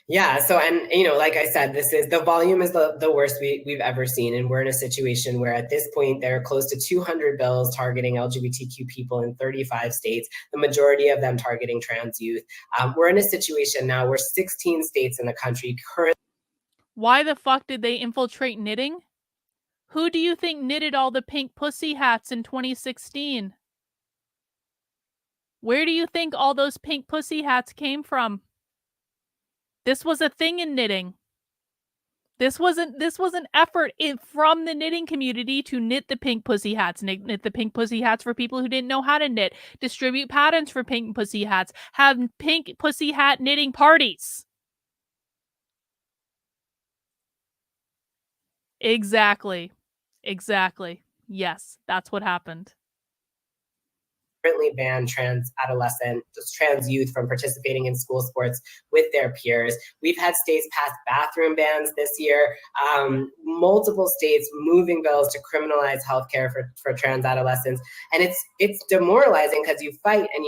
S5: Yeah. So, and, like I said, the volume is the worst we've ever seen. And we're in a situation where at this point, there are close to 200 bills targeting LGBTQ people in 35 states, the majority of them targeting trans youth. We're in a situation now where 16 states in the country currently.
S1: Why the fuck did they infiltrate knitting? Who do you think knitted all the pink pussy hats in 2016? Where do you think all those pink pussy hats came from? This was a thing in knitting. This was an effort from the knitting community to knit the pink pussy hats, knit the pink pussy hats for people who didn't know how to knit, distribute patterns for pink pussy hats, have pink pussy hat knitting parties. Exactly. Yes, that's what happened.
S5: Currently ban trans youth from participating in school sports with their peers. We've had states pass bathroom bans this year. Multiple states moving bills to criminalize healthcare for trans adolescents, and it's demoralizing because you fight. And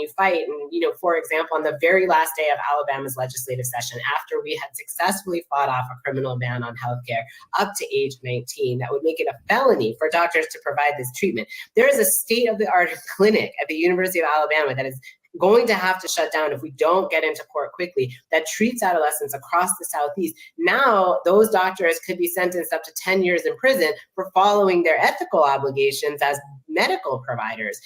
S5: for example, on the very last day of Alabama's legislative session, after we had successfully fought off a criminal ban on healthcare up to age 19, that would make it a felony for doctors to provide this treatment. There is a state-of-the-art clinic at the University of Alabama that is going to have to shut down if we don't get into court quickly, that treats adolescents across the Southeast. Now, those doctors could be sentenced up to 10 years in prison for following their ethical obligations as medical providers.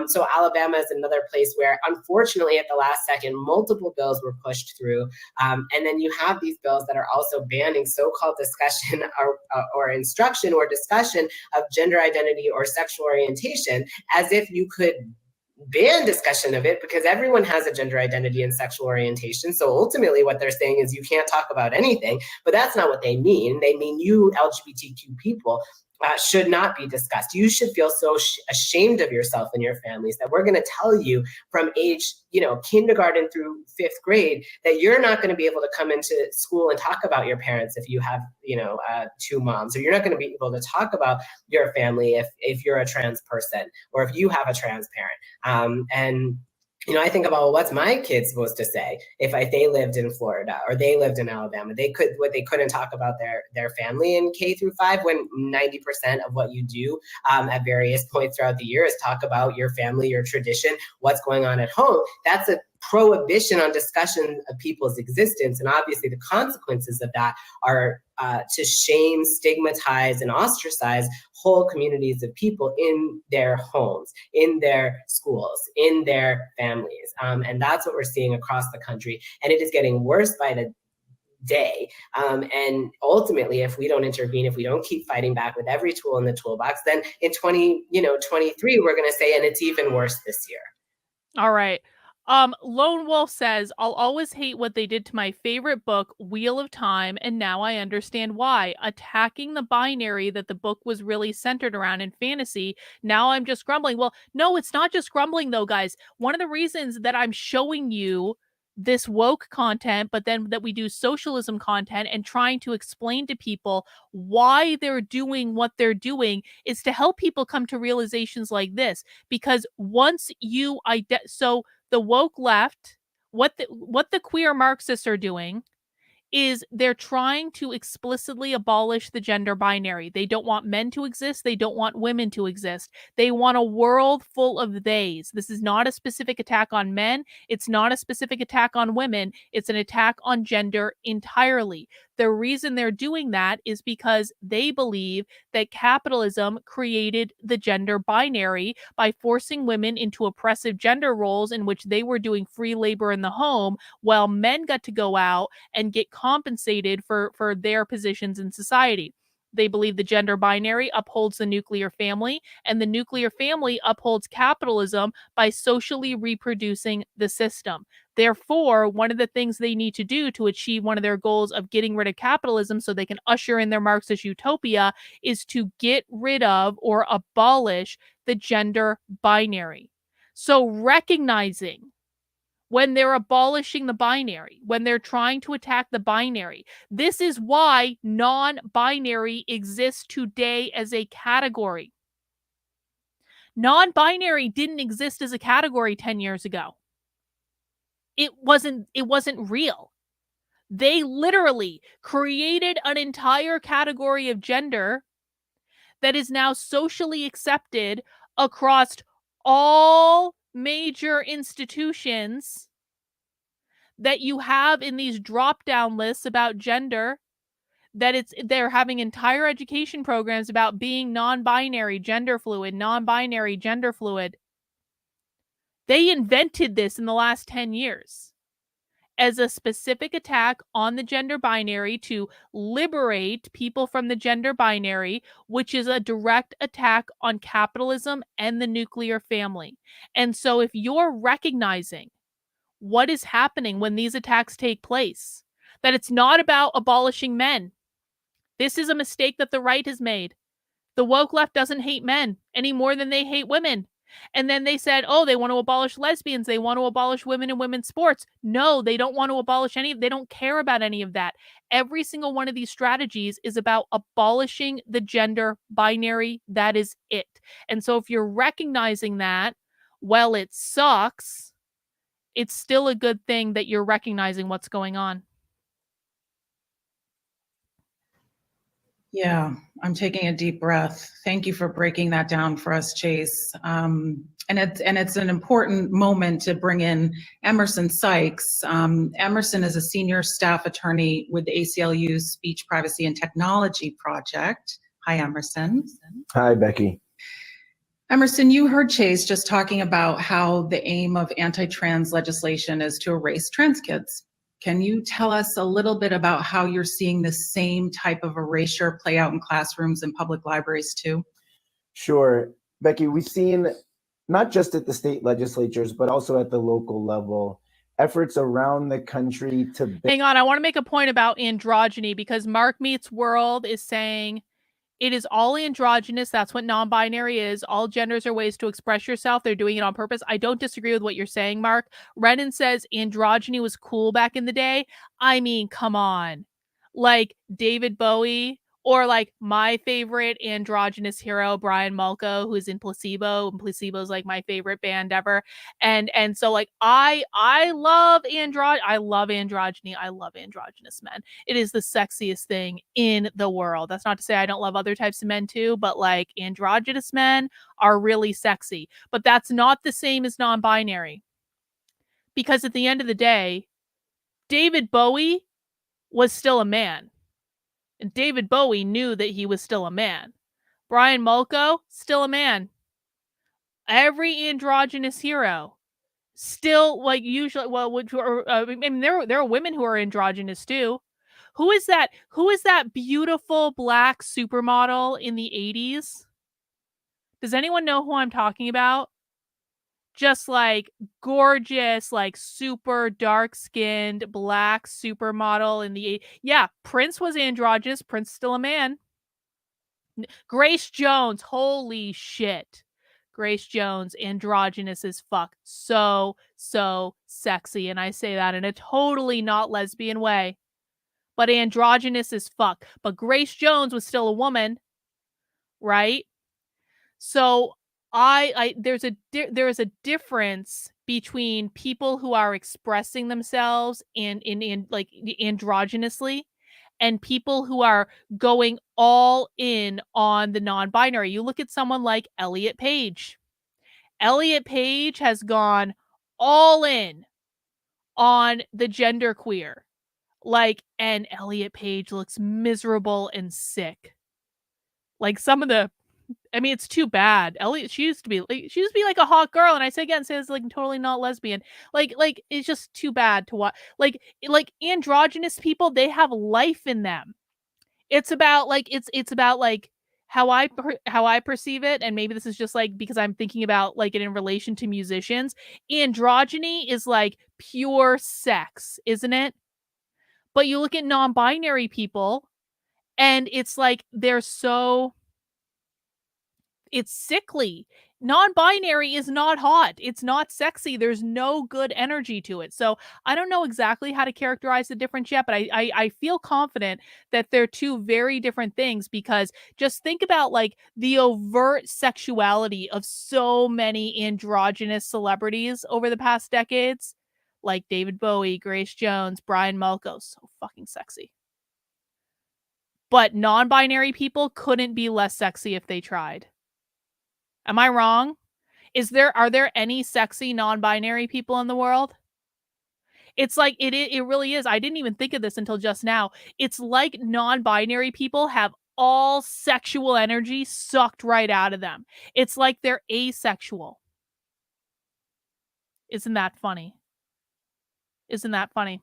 S5: So Alabama is another place where, unfortunately, at the last second, multiple bills were pushed through. And then you have these bills that are also banning so-called discussion or instruction or discussion of gender identity or sexual orientation, as if you could ban discussion of it because everyone has a gender identity and sexual orientation. So ultimately what they're saying is you can't talk about anything, but that's not what they mean. They mean you LGBTQ people should not be discussed. You should feel so ashamed of yourself and your families that we're going to tell you from age, kindergarten through 5th grade that you're not going to be able to come into school and talk about your parents if you have, 2 moms, or you're not going to be able to talk about your family if you're a trans person or if you have a trans parent. And I think about, well, what's my kid supposed to say if they lived in Florida or they lived in Alabama? They couldn't talk about their family in K-5 when 90% of what you do at various points throughout the year is talk about your family, your tradition, what's going on at home. That's a prohibition on discussion of people's existence. And obviously the consequences of that are to shame, stigmatize, and ostracize whole communities of people in their homes, in their schools, in their families. And that's what we're seeing across the country. And it is getting worse by the day. And ultimately, if we don't intervene, if we don't keep fighting back with every tool in the toolbox, then in 2023, we're going to say, and it's even worse this year.
S1: All right. Lone Wolf says, I'll always hate what they did to my favorite book, Wheel of Time, and now I understand why. Attacking the binary that the book was really centered around in fantasy. Now I'm just grumbling. Well, no, it's not just grumbling, though, guys. One of the reasons that I'm showing you this woke content, but then that we do socialism content and trying to explain to people why they're doing what they're doing is to help people come to realizations like this. Because once you so the woke left, what the queer Marxists are doing is they're trying to explicitly abolish the gender binary. They don't want men to exist. They don't want women to exist. They want a world full of theys. This is not a specific attack on men. It's not a specific attack on women. It's an attack on gender entirely. The reason they're doing that is because they believe that capitalism created the gender binary by forcing women into oppressive gender roles in which they were doing free labor in the home while men got to go out and get compensated for their positions in society. They believe the gender binary upholds the nuclear family, and the nuclear family upholds capitalism by socially reproducing the system. Therefore, one of the things they need to do to achieve one of their goals of getting rid of capitalism so they can usher in their Marxist utopia is to get rid of or abolish the gender binary. So recognizing when they're abolishing the binary, when they're trying to attack the binary. This is why non-binary exists today as a category. Non-binary didn't exist as a category 10 years ago. It wasn't real. They literally created an entire category of gender that is now socially accepted across all major institutions that you have in these drop-down lists about gender, that they're having entire education programs about being non-binary, gender fluid, non-binary, gender fluid. They invented this in the last 10 years as a specific attack on the gender binary to liberate people from the gender binary, which is a direct attack on capitalism and the nuclear family. And so if you're recognizing what is happening when these attacks take place, that it's not about abolishing men. This is a mistake that the right has made. The woke left doesn't hate men any more than they hate women. And then they said, oh, they want to abolish lesbians. They want to abolish women in women's sports. No, they don't want to abolish they don't care about any of that. Every single one of these strategies is about abolishing the gender binary. That is it. And so if you're recognizing that, well, it sucks, it's still a good thing that you're recognizing what's going on.
S4: Yeah, I'm taking a deep breath. Thank you for breaking that down for us, Chase. And it's an important moment to bring in Emerson Sykes. Emerson is a senior staff attorney with the ACLU's Speech, Privacy, and Technology Project. Hi, Emerson.
S6: Hi, Becky.
S4: Emerson, you heard Chase just talking about how the aim of anti-trans legislation is to erase trans kids. Can you tell us a little bit about how you're seeing the same type of erasure play out in classrooms and public libraries too?
S6: Sure. Becky, we've seen not just at the state legislatures, but also at the local level, efforts around the country to...
S1: Hang on, I want to make a point about androgyny because Mark Meets World is saying it is all androgynous. That's what non-binary is. All genders are ways to express yourself. They're doing it on purpose. I don't disagree with what you're saying, Mark. Renan says androgyny was cool back in the day. I mean, come on. Like David Bowie Or like my favorite androgynous hero, Brian Malco, who's in Placebo, and Placebo's like my favorite band ever. And so like I love I love androgyny. I love androgynous men. It is the sexiest thing in the world. That's not to say I don't love other types of men too, but like androgynous men are really sexy. But that's not the same as non-binary. Because at the end of the day, David Bowie was still a man. And David Bowie knew that he was still a man. Brian Molko, still a man. Every androgynous hero, still like usually. Well, I mean, there are women who are androgynous too. Who is that? Who is that beautiful black supermodel in the 80s? Does anyone know who I'm talking about? Just like gorgeous, like super dark skinned black supermodel in the yeah, Prince was androgynous. Prince still a man. Grace Jones, holy shit. Grace Jones, androgynous as fuck. So sexy. And I say that in a totally not lesbian way. But androgynous as fuck. But Grace Jones was still a woman, right? So there is a difference between people who are expressing themselves in like androgynously and people who are going all in on the non-binary. You look at someone like Elliot Page. Elliot Page has gone all in on the genderqueer. Like, and Elliot Page looks miserable and sick. Like some of the, I mean, it's too bad. Elliot, she used to be like a hot girl, and I say again, says like totally not lesbian. Like it's just too bad to watch. Like androgynous people, they have life in them. It's about like it's about like how I perceive it, and maybe this is just like because I'm thinking about like it in relation to musicians. Androgyny is like pure sex, isn't it? But you look at non-binary people, and it's like it's sickly. Non-binary is not hot. It's not sexy. There's no good energy to it. So I don't know exactly how to characterize the difference yet, but I feel confident that they're two very different things, because just think about like the overt sexuality of so many androgynous celebrities over the past decades, like David Bowie, Grace Jones, Brian Malco, so fucking sexy. But non-binary people couldn't be less sexy if they tried. Am I wrong? Are there any sexy non-binary people in the world? It's like it really is. I didn't even think of this until just now. It's like non-binary people have all sexual energy sucked right out of them. It's like they're asexual. Isn't that funny? Isn't that funny?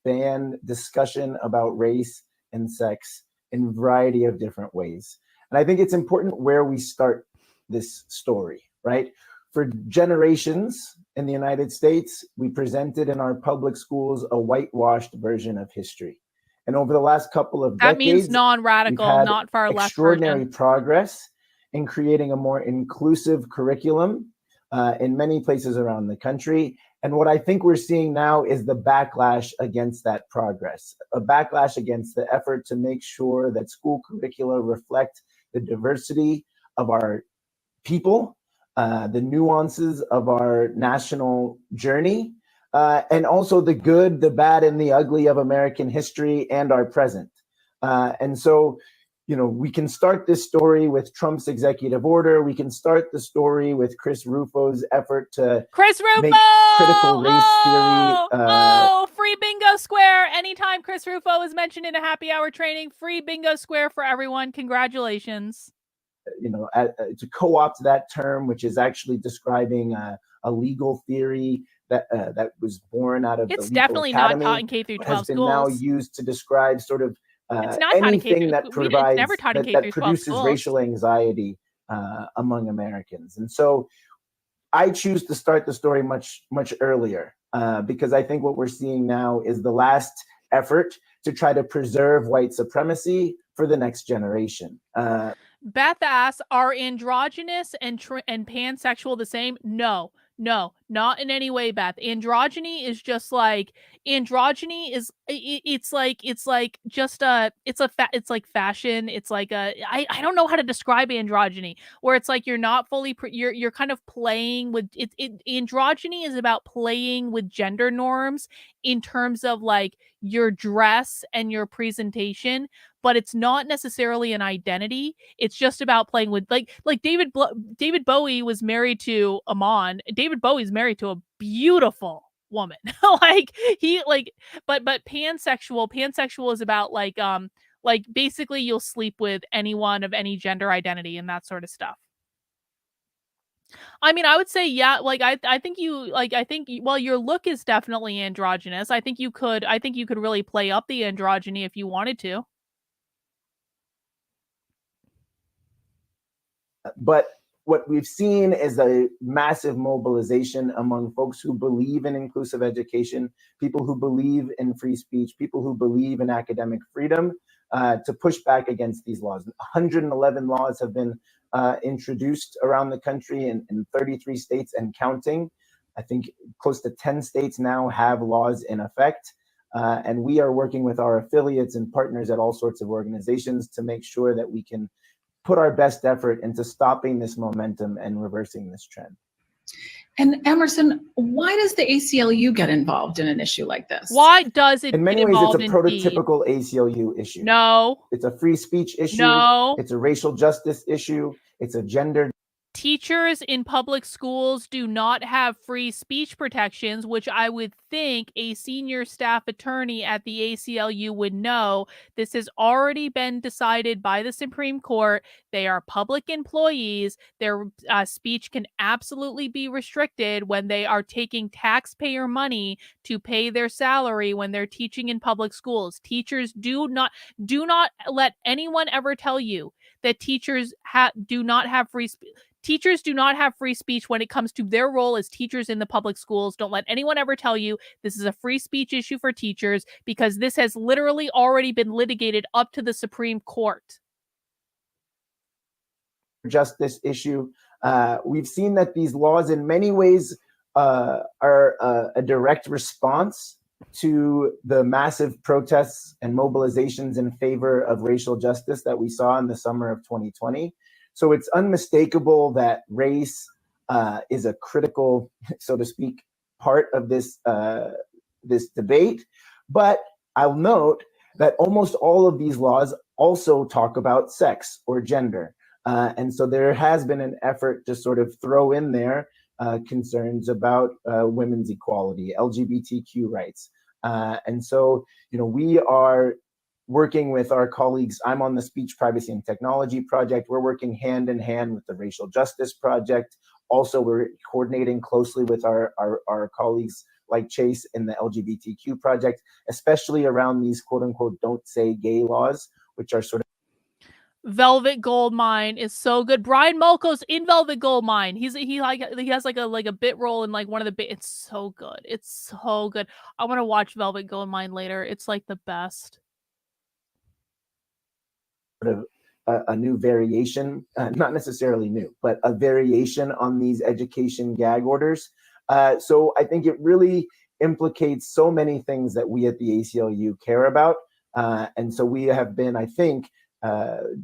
S6: Ban discussion about race and sex in a variety of different ways. And I think it's important where we start this story, right? For generations in the United States, we presented in our public schools a whitewashed version of history. And over the last couple of
S1: That
S6: decades,
S1: means non-radical,
S6: we've had
S1: not far left
S6: extraordinary
S1: version.
S6: progress in creating a more inclusive curriculum in many places around the country. And what I think we're seeing now is the backlash against that progress, a backlash against the effort to make sure that school curricula reflect the diversity of our people, the nuances of our national journey, and also the good, the bad, and the ugly of American history and our present. And so, you know, we can start this story with Trump's executive order. We can start the story with Chris Rufo's effort to make critical race theory.
S1: Free bingo square. Anytime Chris Rufo is mentioned in a happy hour training, free bingo square for everyone. Congratulations.
S6: You know, to co-opt that term, which is actually describing a legal theory that was born out of
S1: it's
S6: the legal
S1: definitely
S6: academy,
S1: not taught in K through 12
S6: has been
S1: schools.
S6: now used to describe sort of anything that provides that produces racial anxiety among Americans. And so I choose to start the story much earlier because I think what we're seeing now is the last effort to try to preserve white supremacy for the next generation.
S1: Beth asks, are androgynous and pansexual the same? No, No, not in any way, Beth. Androgyny is just like androgyny is it's like just it's like fashion. It's like I don't know how to describe androgyny, where it's like you're not fully you're kind of playing with androgyny is about playing with gender norms in terms of like your dress and your presentation, but it's not necessarily an identity. It's just about playing with like David Bowie was married to Amon. David Bowie's married to a beautiful woman. like he like but pansexual is about like basically you'll sleep with anyone of any gender identity and that sort of stuff. I mean, I would say yeah, like I think well your look is definitely androgynous. I think you could really play up the androgyny if you wanted to.
S6: But what we've seen is a massive mobilization among folks who believe in inclusive education, people who believe in free speech, people who believe in academic freedom, to push back against these laws. 111 laws have been introduced around the country in 33 states and counting. I think close to 10 states now have laws in effect. And we are working with our affiliates and partners at all sorts of organizations to make sure that we can put our best effort into stopping this momentum and reversing this trend.
S4: And Emerson, why does the ACLU get involved in an issue like this?
S1: Why does it?
S6: In many ways, it's a prototypical ACLU issue.
S1: No.
S6: It's a free speech issue.
S1: No.
S6: It's a racial justice issue. It's a gender.
S1: Teachers in public schools do not have free speech protections, which I would think a senior staff attorney at the ACLU would know. This has already been decided by the Supreme Court. They are public employees. Their speech can absolutely be restricted when they are taking taxpayer money to pay their salary when they're teaching in public schools. Teachers do not let anyone ever tell you that teachers do not have free speech. Teachers do not have free speech when it comes to their role as teachers in the public schools. Don't let anyone ever tell you this is a free speech issue for teachers, because this has literally already been litigated up to the Supreme Court.
S6: Justice issue. We've seen that these laws in many ways are a direct response to the massive protests and mobilizations in favor of racial justice that we saw in the summer of 2020. So it's unmistakable that race is a critical, so to speak, part of this debate. But I'll note that almost all of these laws also talk about sex or gender. And so there has been an effort to sort of throw in there concerns about women's equality, LGBTQ rights. And so, we are working with our colleagues. I'm on the Speech, Privacy, and Technology Project. We're working hand in hand with the Racial Justice Project. Also, we're coordinating closely with our colleagues like Chase in the LGBTQ Project, especially around these quote unquote don't say gay laws, which are sort of.
S1: Velvet Goldmine is so good. Brian Molko's in Velvet Goldmine. He has like a bit role in like one of the bit. It's so good. It's so good. I want to watch Velvet Goldmine later. It's like the best.
S6: Sort of a new variation, not necessarily new, but a variation on these education gag orders. So I think it really implicates so many things that we at the ACLU care about. And so we have been, I think,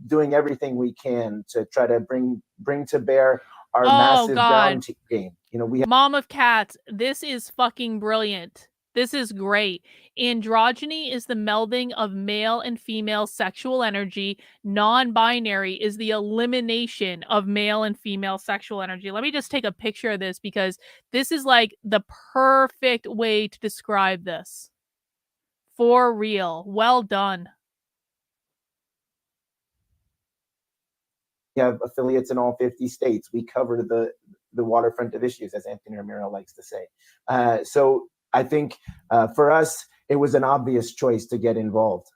S6: doing everything we can to try to bring to bear our massive ground game. We have
S1: Mom of Cats. This is fucking brilliant. This is great. Androgyny is the melding of male and female sexual energy. Non-binary is the elimination of male and female sexual energy. Let me just take a picture of this, because this is like the perfect way to describe this. For real. Well done.
S6: We have affiliates in all 50 states. We cover the waterfront of issues, as Anthony Ramiro likes to say. So I think for us, it was an obvious choice to get involved.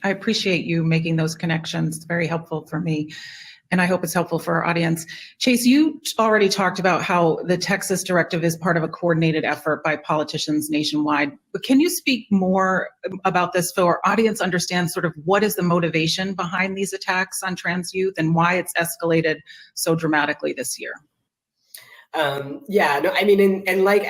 S4: I appreciate you making those connections. It's very helpful for me, and I hope it's helpful for our audience. Chase, you already talked about how the Texas directive is part of a coordinated effort by politicians nationwide, but can you speak more about this so our audience understands sort of what is the motivation behind these attacks on trans youth and why it's escalated so dramatically this year?
S5: Yeah, no, I mean, and like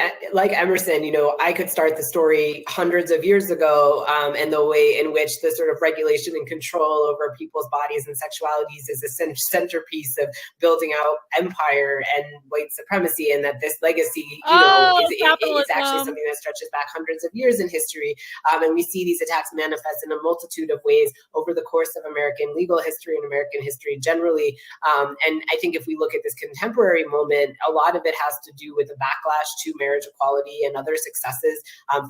S5: Emerson, you know, I could start the story hundreds of years ago, and the way in which the sort of regulation and control over people's bodies and sexualities is a centerpiece of building out empire and white supremacy, and that this legacy, you know, it's actually
S1: Capitalism.
S5: something that stretches back hundreds of years in history, and we see these attacks manifest in a multitude of ways over the course of American legal history and American history generally. And I think if we look at this contemporary moment, a lot of it has to do with the backlash to marriage equality and other successes,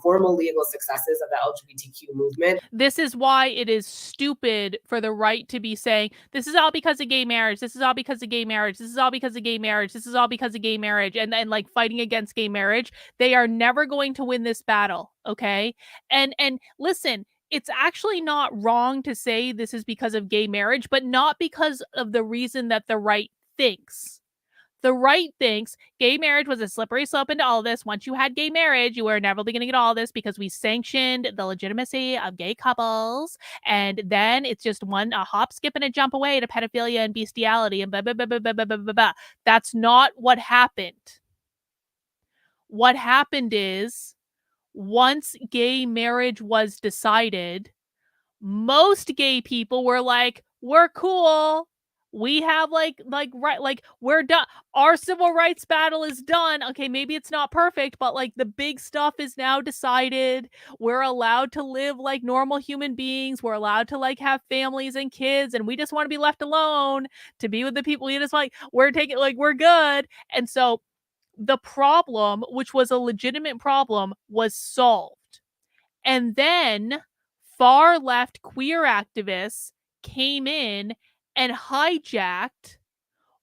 S5: formal legal successes of the LGBTQ movement.
S1: This is why it is stupid for the right to be saying, this is all because of gay marriage. This is all because of gay marriage. This is all because of gay marriage. This is all because of gay marriage. And like fighting against gay marriage. They are never going to win this battle. Okay. And listen, it's actually not wrong to say this is because of gay marriage, but not because of the reason that the right thinks. The right thinks gay marriage was a slippery slope into all this. Once you had gay marriage, you were never going to get all this because we sanctioned the legitimacy of gay couples. And then it's just a hop, skip, and a jump away to pedophilia and bestiality and blah, blah, blah, blah, blah, blah, blah, blah. That's not what happened. What happened is once gay marriage was decided, most gay people were like, we're cool. We have like we're done. Our civil rights battle is done. Okay, maybe it's not perfect, but like the big stuff is now decided. We're allowed to live like normal human beings. We're allowed to like have families and kids, and we just want to be left alone to be with the people we just like. We're good. And so the problem, which was a legitimate problem, was solved. And then far left queer activists came in and hijacked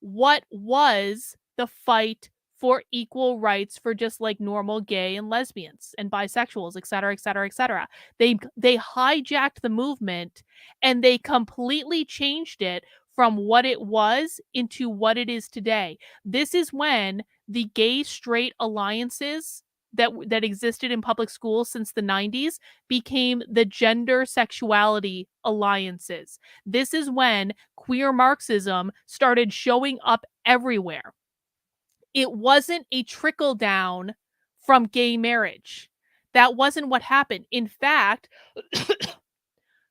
S1: what was the fight for equal rights for just like normal gay and lesbians and bisexuals, et cetera, et cetera, et cetera. They hijacked the movement and they completely changed it from what it was into what it is today. This is when the gay straight alliances that existed in public schools since the 90s became the gender sexuality alliances. This is when queer Marxism started showing up everywhere. It wasn't a trickle down from gay marriage. That wasn't what happened. In fact,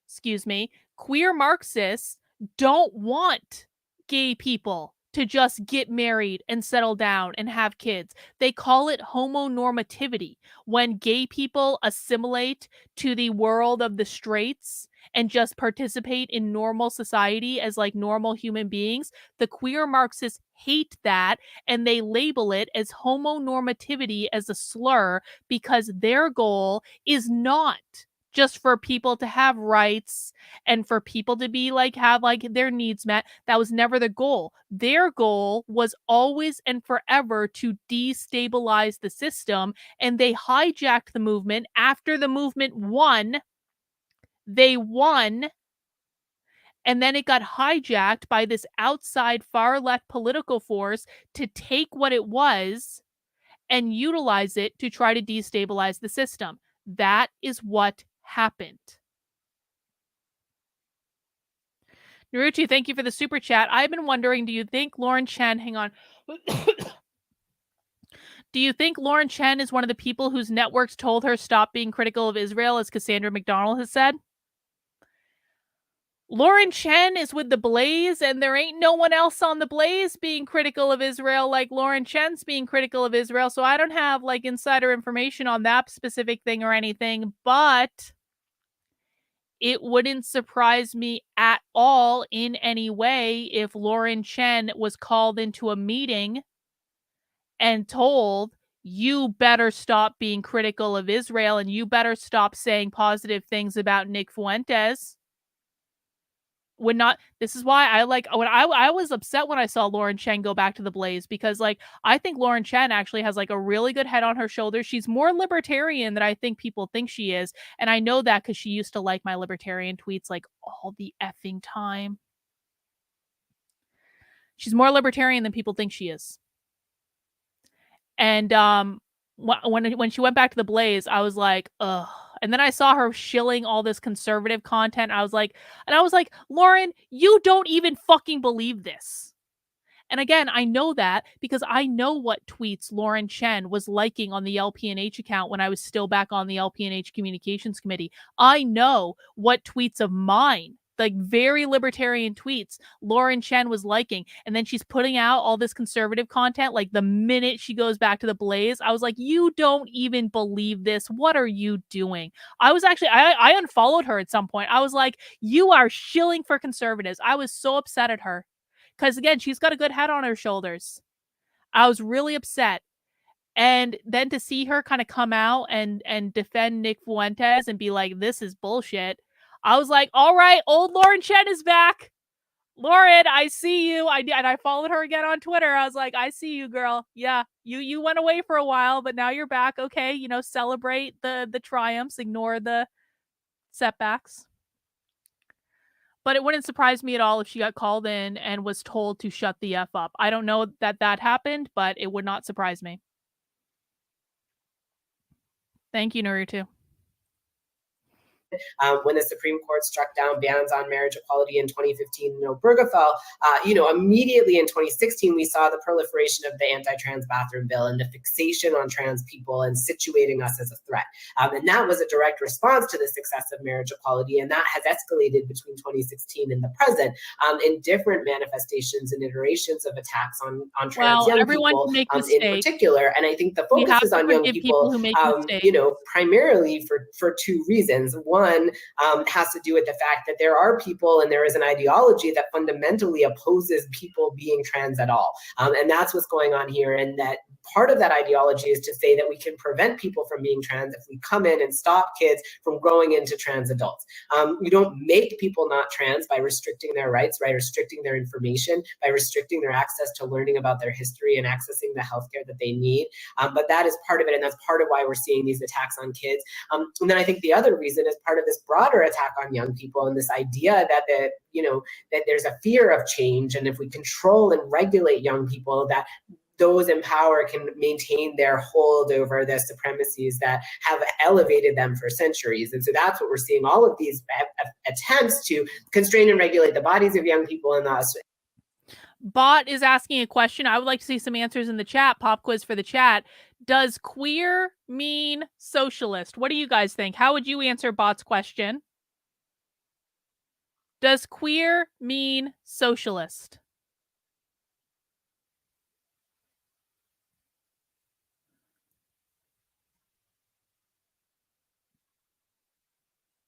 S1: excuse me, queer Marxists don't want gay people to just get married and settle down and have kids. They call it homonormativity. When gay people assimilate to the world of the straights and just participate in normal society as like normal human beings, the queer Marxists hate that and they label it as homonormativity as a slur because their goal is not just for people to have rights and for people to be like, have like their needs met. That was never the goal. Their goal was always and forever to destabilize the system. And they hijacked the movement. After the movement won, they won. And then it got hijacked by this outside far left political force to take what it was and utilize it to try to destabilize the system. That is what happened. Naruchi, thank you for the super chat. I've been wondering, do you think Lauren Chen, hang on. Do you think Lauren Chen is one of the people whose networks told her stop being critical of Israel, as Cassandra McDonald has said? Lauren Chen is with the Blaze, and there ain't no one else on the Blaze being critical of Israel like Lauren Chen's being critical of Israel, so I don't have like insider information on that specific thing or anything, but it wouldn't surprise me at all in any way if Lauren Chen was called into a meeting and told, you better stop being critical of Israel and you better stop saying positive things about Nick Fuentes. This is why I like when I was upset when I saw Lauren Chen go back to the Blaze, because like I think Lauren Chen actually has like a really good head on her shoulders. She's more libertarian than I think people think she is, and I know that because she used to like my libertarian tweets like all the effing time. She's more libertarian than people think she is. And when she went back to the Blaze, I was like, ugh. And then I saw her shilling all this conservative content. I was like, Lauren, you don't even fucking believe this. And again, I know that because I know what tweets Lauren Chen was liking on the LPNH account when I was still back on the LPNH Communications Committee. I know what tweets of mine, like very libertarian tweets, Lauren Chen was liking. And then she's putting out all this conservative content. Like the minute she goes back to the Blaze, I was like, you don't even believe this. What are you doing? I was actually, I unfollowed her at some point. I was like, you are shilling for conservatives. I was so upset at her. Because again, she's got a good head on her shoulders. I was really upset. And then to see her kind of come out and defend Nick Fuentes and be like, this is bullshit. I was like, all right, old Lauren Chen is back. Lauren, I see you. And I followed her again on Twitter. I was like, I see you, girl. Yeah, you went away for a while, but now you're back. Okay, celebrate the triumphs, ignore the setbacks. But it wouldn't surprise me at all if she got called in and was told to shut the F up. I don't know that happened, but it would not surprise me. Thank you, Naruto.
S5: When the Supreme Court struck down bans on marriage equality in 2015 in Obergefell, immediately in 2016, we saw the proliferation of the anti-trans bathroom bill and the fixation on trans people and situating us as a threat. And that was a direct response to the success of marriage equality. And that has escalated between 2016 and the present in different manifestations and iterations of attacks on trans young people in particular. And I think the focus is on young people,
S1: who make
S5: primarily for two reasons. One has to do with the fact that there are people and there is an ideology that fundamentally opposes people being trans at all. And that's what's going on here. And that part of that ideology is to say that we can prevent people from being trans if we come in and stop kids from growing into trans adults. You don't make people not trans by restricting their rights, by restricting their information, by restricting their access to learning about their history and accessing the healthcare that they need. But that is part of it. And that's part of why we're seeing these attacks on kids. And then I think the other reason is part of this broader attack on young people and this idea that that there's a fear of change. And if we control and regulate young people, that those in power can maintain their hold over the supremacies that have elevated them for centuries. And so that's what we're seeing, all of these attempts to constrain and regulate the bodies of young people and us.
S1: Bot is asking a question. I would like to see some answers in the chat. Pop quiz for the chat. Does queer mean socialist? What do you guys think? How would you answer Bot's question? Does queer mean socialist?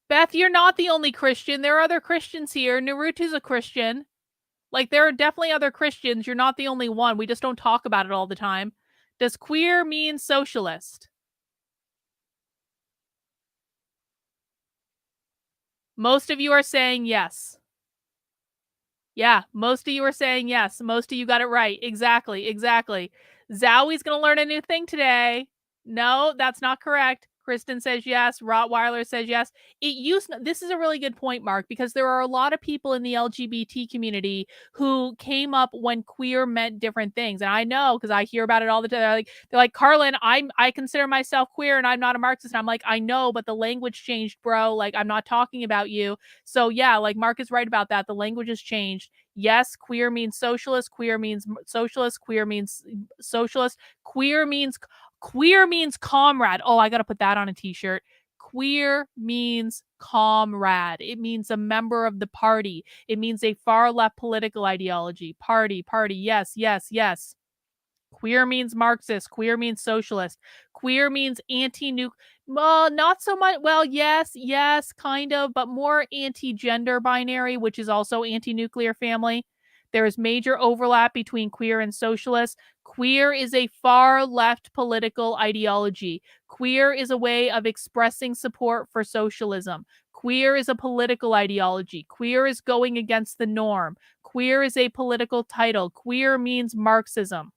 S1: Beth, you're not the only Christian. There are other Christians here. Naruto's a Christian. Like, there are definitely other Christians. You're not the only one. We just don't talk about it all the time. Does queer mean socialist? Most of you are saying yes. Yeah, most of you are saying yes. Most of you got it right. Exactly. Zowie's going to learn a new thing today. No, that's not correct. Kristen says yes. Rottweiler says yes. This is a really good point, Mark, because there are a lot of people in the LGBT community who came up when queer meant different things. And I know, because I hear about it all the time. They're like, Carlin, I consider myself queer and I'm not a Marxist. And I'm like, I know, but the language changed, bro. Like, I'm not talking about you. So yeah, like Mark is right about that. The language has changed. Yes, queer means socialist. Queer means socialist. Queer means socialist. Queer means comrade. Oh, I got to put that on a t-shirt. Queer means comrade. It means a member of the party. It means a far left political ideology. Party. Yes. Queer means Marxist. Queer means socialist. Queer means anti-nuclear. Well, not so much. Well, yes, kind of, but more anti-gender binary, which is also anti-nuclear family. There is major overlap between queer and socialist. Queer is a far left political ideology. Queer is a way of expressing support for socialism. Queer is a political ideology. Queer is going against the norm. Queer is a political title. Queer means Marxism.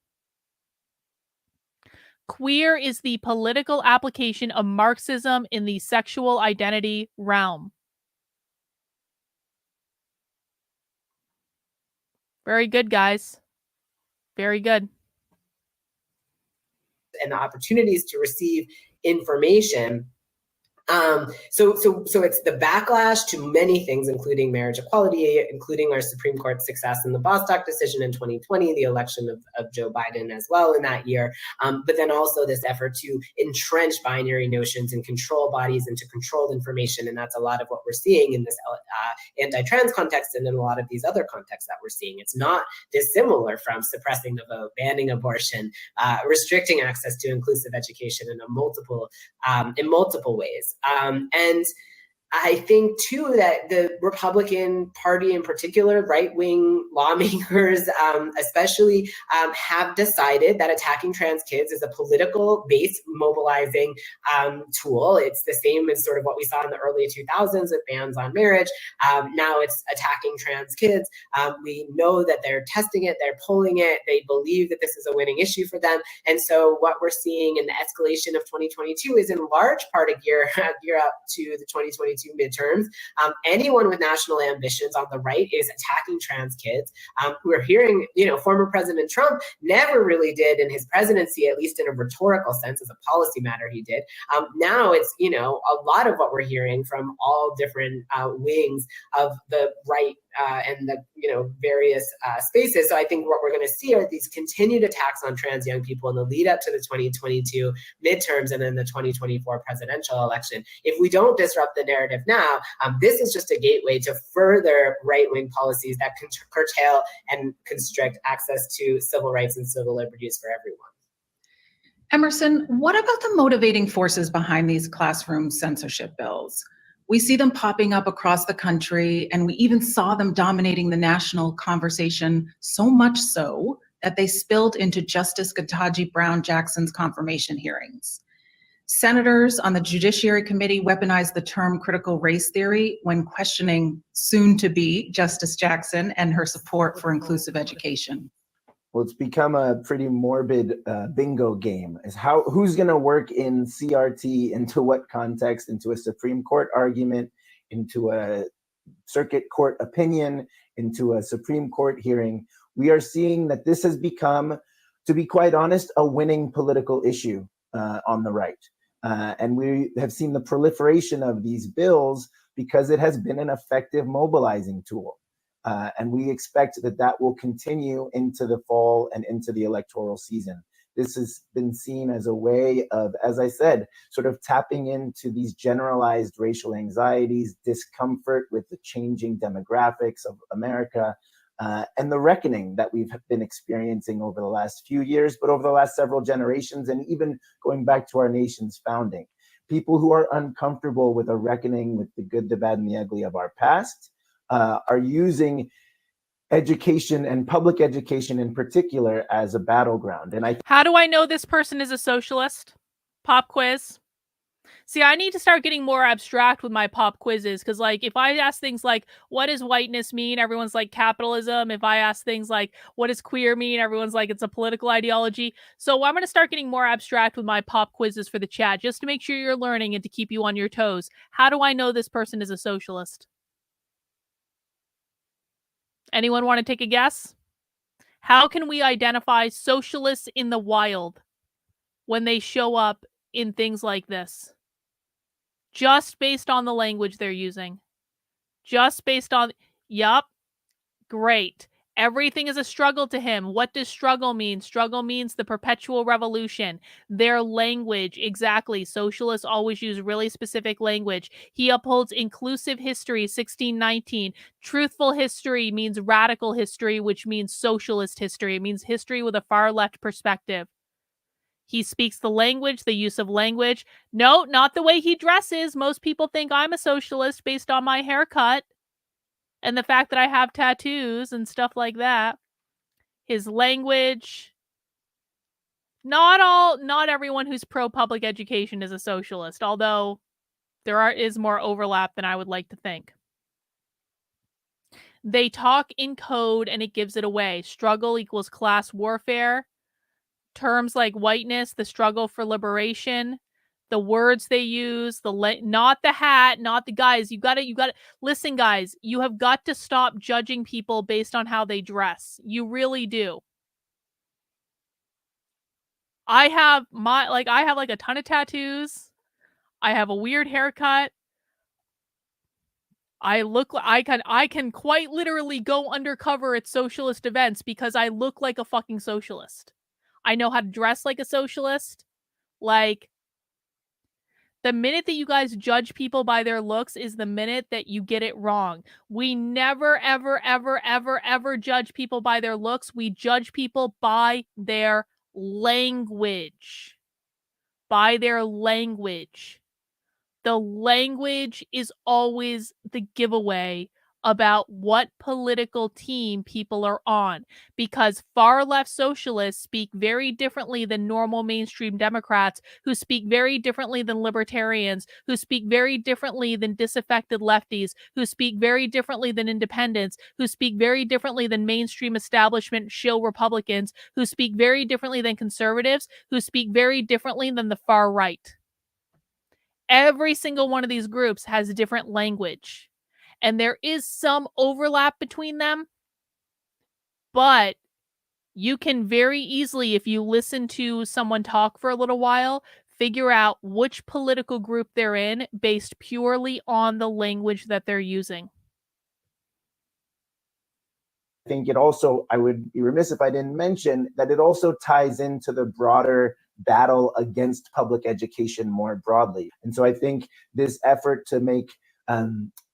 S1: Queer is the political application of Marxism in the sexual identity realm. Very good, guys. Very good.
S5: And the opportunities to receive information So it's the backlash to many things, including marriage equality, including our Supreme Court success in the Bostock decision in 2020, the election of Joe Biden as well in that year, but then also this effort to entrench binary notions and control bodies into controlled information. And that's a lot of what we're seeing in this anti-trans context and in a lot of these other contexts that we're seeing. It's not dissimilar from suppressing the vote, banning abortion, restricting access to inclusive education in multiple ways. And I think, too, that the Republican Party in particular, right-wing lawmakers especially, have decided that attacking trans kids is a political base mobilizing tool. It's the same as sort of what we saw in the early 2000s with bans on marriage. Now it's attacking trans kids. We know that they're testing it, they're polling it, they believe that this is a winning issue for them. And so what we're seeing in the escalation of 2022 is in large part a gear up to the 2022 midterms. Anyone with national ambitions on the right is attacking trans kids. We're hearing, former President Trump never really did in his presidency, at least in a rhetorical sense, as a policy matter he did. Now it's, a lot of what we're hearing from all different wings of the right and the various spaces. So I think what we're going to see are these continued attacks on trans young people in the lead up to the 2022 midterms and then the 2024 presidential election. If we don't disrupt the narrative now, this is just a gateway to further right-wing policies that can curtail and constrict access to civil rights and civil liberties for everyone.
S4: Emerson, what about the motivating forces behind these classroom censorship bills? We see them popping up across the country, and we even saw them dominating the national conversation, so much so that they spilled into Justice Ketanji Brown Jackson's confirmation hearings. Senators on the Judiciary Committee weaponized the term critical race theory when questioning soon-to-be Justice Jackson and her support for inclusive education.
S6: Well, it's become a pretty morbid bingo game. Is who's going to work in CRT into what context, into a Supreme Court argument, into a circuit court opinion, into a Supreme Court hearing. We are seeing that this has become, to be quite honest, a winning political issue on the right. And we have seen the proliferation of these bills because it has been an effective mobilizing tool. And we expect that will continue into the fall and into the electoral season. This has been seen as a way of, as I said, sort of tapping into these generalized racial anxieties, discomfort with the changing demographics of America, and the reckoning that we've been experiencing over the last few years, but over the last several generations, and even going back to our nation's founding. People who are uncomfortable with a reckoning with the good, the bad, and the ugly of our past are using education and public education in particular as a battleground. And
S1: how do I know this person is a socialist? Pop quiz. See, I need to start getting more abstract with my pop quizzes, because if I ask things like, what does whiteness mean? Everyone's like, capitalism. If I ask things like, what does queer mean? Everyone's like, it's a political ideology. So I'm going to start getting more abstract with my pop quizzes for the chat, just to make sure you're learning and to keep you on your toes. How do I know this person is a socialist? Anyone want to take a guess? How can we identify socialists in the wild when they show up in things like this? Just based on the language they're using. Just based on, yup, great. Everything is a struggle to him. What does struggle mean? Struggle means the perpetual revolution. Their language, exactly. Socialists always use really specific language. He upholds inclusive history, 1619. Truthful history means radical history, which means socialist history. It means history with a far left perspective. He speaks the language, the use of language. No, not the way he dresses. Most people think I'm a socialist based on my haircut and the fact that I have tattoos and stuff like that. His language. Not everyone who's pro-public education is a socialist, although there is more overlap than I would like to think. They talk in code and it gives it away. Struggle equals class warfare. Terms like whiteness, the struggle for liberation, the words they use, not the hat, not the guys. You got to listen, guys. You have got to stop judging people based on how they dress. You really do. I have a ton of tattoos. I have a weird haircut. I can quite literally go undercover at socialist events because I look like a fucking socialist. I know how to dress like a socialist. Like, the minute that you guys judge people by their looks is the minute that you get it wrong. We never, ever, ever, ever, ever judge people by their looks. We judge people by their language. By their language. The language is always the giveaway about what political team people are on, because far left socialists speak very differently than normal mainstream Democrats, who speak very differently than libertarians, who speak very differently than disaffected lefties, who speak very differently than independents, who speak very differently than mainstream establishment shill Republicans, who speak very differently than conservatives, who speak very differently than the far right. Every single one of these groups has a different language, and there is some overlap between them, but you can very easily, if you listen to someone talk for a little while, figure out which political group they're in based purely on the language that they're using.
S6: I think it also, I would be remiss if I didn't mention that it also ties into the broader battle against public education more broadly. And so I think this effort to make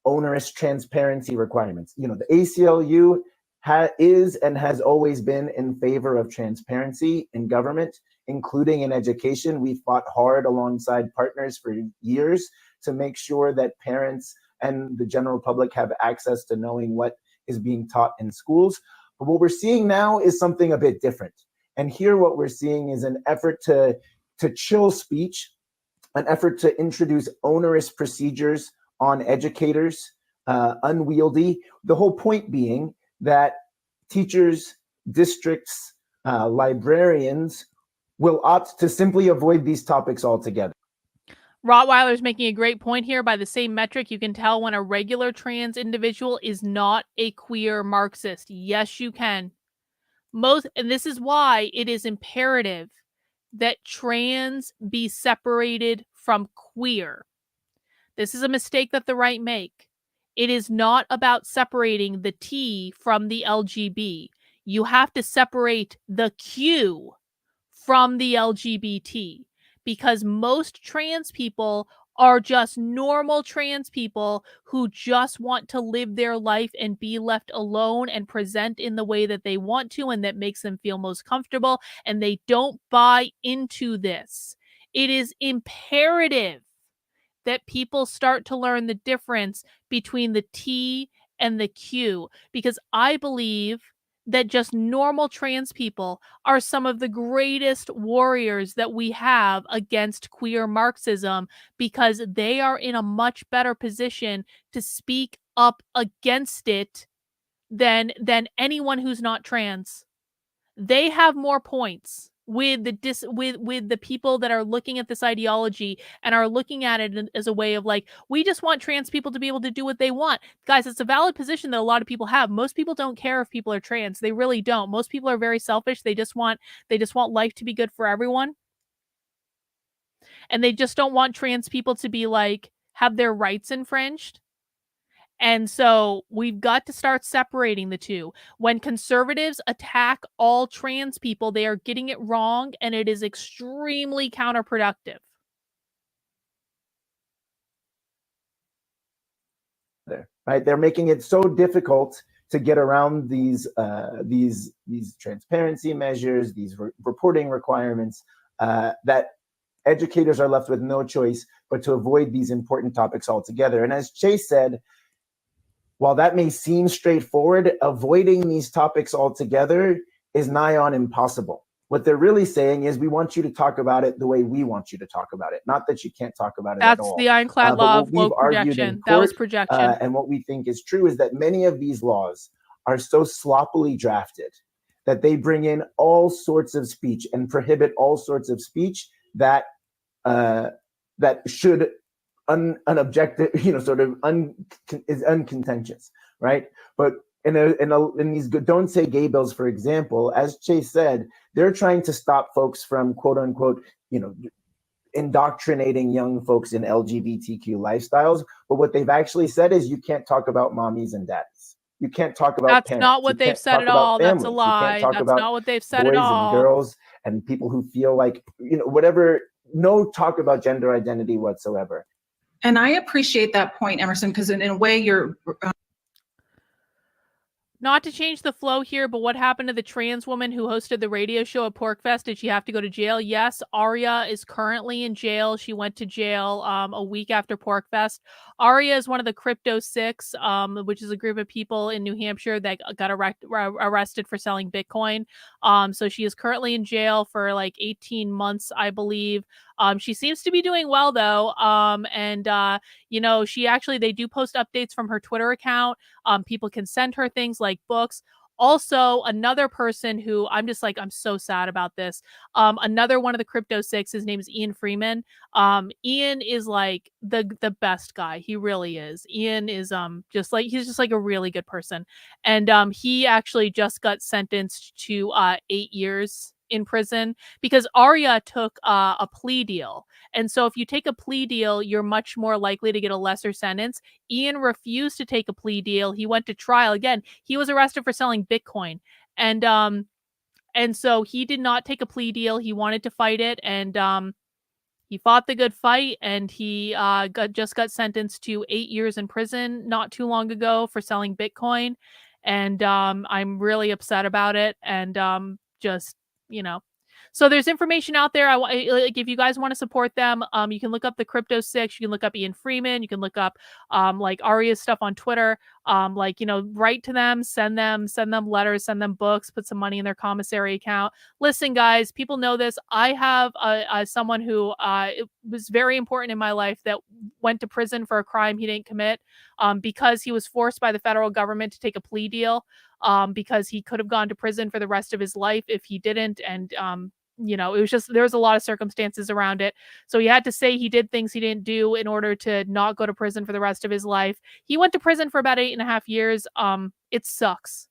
S6: onerous transparency requirements, the ACLU is and has always been in favor of transparency in government, including in education. We fought hard alongside partners for years to make sure that parents and the general public have access to knowing what is being taught in schools. But what we're seeing now is something a bit different. And here what we're seeing is an effort to chill speech, an effort to introduce onerous procedures on educators, unwieldy. The whole point being that teachers, districts, librarians will opt to simply avoid these topics altogether.
S1: Rottweiler's making a great point here. By the same metric, you can tell when a regular trans individual is not a queer Marxist. Yes, you can. And this is why it is imperative that trans be separated from queer. This is a mistake that the right make. It is not about separating the T from the LGB. You have to separate the Q from the LGBT, because most trans people are just normal trans people who just want to live their life and be left alone and present in the way that they want to and that makes them feel most comfortable, and they don't buy into this. It is imperative that people start to learn the difference between the T and the Q, because I believe that just normal trans people are some of the greatest warriors that we have against queer Marxism, because they are in a much better position to speak up against it than anyone who's not trans. They have more points with the people that are looking at this ideology and are looking at it as a way of like, we just want trans people to be able to do what they want. Guys, it's a valid position that a lot of people have. Most people don't care if people are trans. They really don't. Most people are very selfish. They just want life to be good for everyone. And they just don't want trans people to be like, have their rights infringed. And so we've got to start separating the two. When conservatives attack all trans people, they are getting it wrong, and it is extremely counterproductive.
S6: Right? They're making it so difficult to get around these transparency measures, these reporting requirements, that educators are left with no choice but to avoid these important topics altogether. And as Chase said, while that may seem straightforward, avoiding these topics altogether is nigh on impossible. What they're really saying is, we want you to talk about it the way we want you to talk about it, not that you can't talk about it at all.
S1: That's the ironclad law of woke projection. That was projection.
S6: And what we think is true is that many of these laws are so sloppily drafted that they bring in all sorts of speech and prohibit all sorts of speech that should unobjective, is uncontentious, right? But in these don't say gay bills, for example, as Chase said, they're trying to stop folks from quote unquote, indoctrinating young folks in LGBTQ lifestyles. But what they've actually said is you can't talk about mommies and daddies. You can't talk about
S1: That's
S6: parents.
S1: not
S6: You
S1: what they've
S6: can't
S1: said
S6: talk
S1: at
S6: about
S1: all. That's a
S6: families. You can't
S1: lie.
S6: talk
S1: That's
S6: about
S1: not what they've said at
S6: boys and
S1: all.
S6: girls and people who feel like, whatever, no talk about gender identity whatsoever.
S4: And I appreciate that point, Emerson, because in a way you're
S1: Not to change the flow here, but what happened to the trans woman who hosted the radio show at Porkfest? Did she have to go to jail? Yes, Aria is currently in jail. She went to jail a week after Porkfest. Aria is one of the Crypto Six, which is a group of people in New Hampshire that got arrested for selling Bitcoin. So she is currently in jail for like 18 months, I believe. She seems to be doing well though. They do post updates from her Twitter account. People can send her things like books. Also, another person who I'm so sad about this. Another one of the Crypto Six, his name is Ian Freeman. Ian is like the best guy. He really is. Ian is he's just like a really good person. And he actually just got sentenced to 8 years in prison because Aria took a plea deal. And so if you take a plea deal, you're much more likely to get a lesser sentence. Ian refused to take a plea deal. He went to trial again. He was arrested for selling Bitcoin. And so he did not take a plea deal. He wanted to fight it, and he fought the good fight, and he just got sentenced to 8 years in prison not too long ago for selling Bitcoin. And I'm really upset about it. And so there's information out there. If you guys want to support them, you can look up the Crypto Six. You can look up Ian Freeman. You can look up like Aria's stuff on Twitter. Write to them, send them letters, send them books, put some money in their commissary account. Listen, guys, people know this. I have someone who it was very important in my life that went to prison for a crime he didn't commit because he was forced by the federal government to take a plea deal because he could have gone to prison for the rest of his life if he didn't. And it was just, there was a lot of circumstances around it. So he had to say he did things he didn't do in order to not go to prison for the rest of his life. He went to prison for about 8.5 years. It sucks.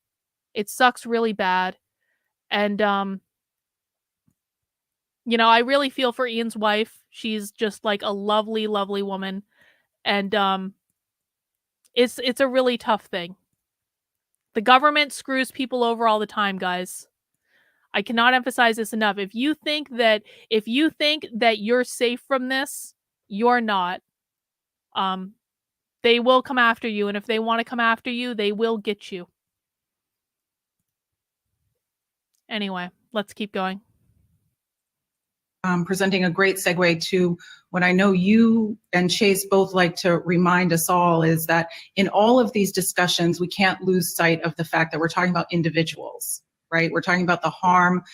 S1: It sucks really bad. And, I really feel for Ian's wife. She's just like a lovely, lovely woman. And, it's a really tough thing. The government screws people over all the time, guys. I cannot emphasize this enough. If you think that you're safe from this, you're not. They will come after you, and if they want to come after you, they will get you. Anyway, let's keep going.
S4: Presenting a great segue to what I know you and Chase both like to remind us all is that in all of these discussions, we can't lose sight of the fact that we're talking about individuals, right? We're talking about the harm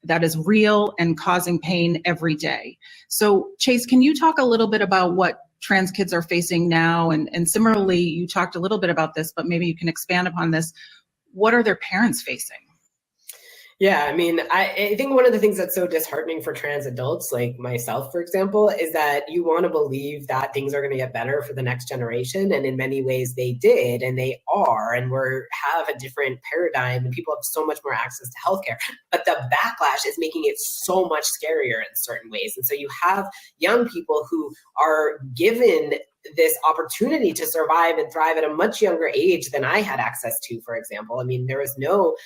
S4: that is real and causing pain every day. So Chase, can you talk a little bit about what trans kids are facing now? And similarly, you talked a little bit about this, but maybe you can expand upon this. What are their parents facing?
S5: Yeah, I mean, I think one of the things that's so disheartening for trans adults like myself, for example, is that you want to believe that things are going to get better for the next generation. And in many ways they did, and they are, and have a different paradigm, and people have so much more access to healthcare. But the backlash is making it so much scarier in certain ways. And so you have young people who are given this opportunity to survive and thrive at a much younger age than I had access to, for example. I mean, there was no,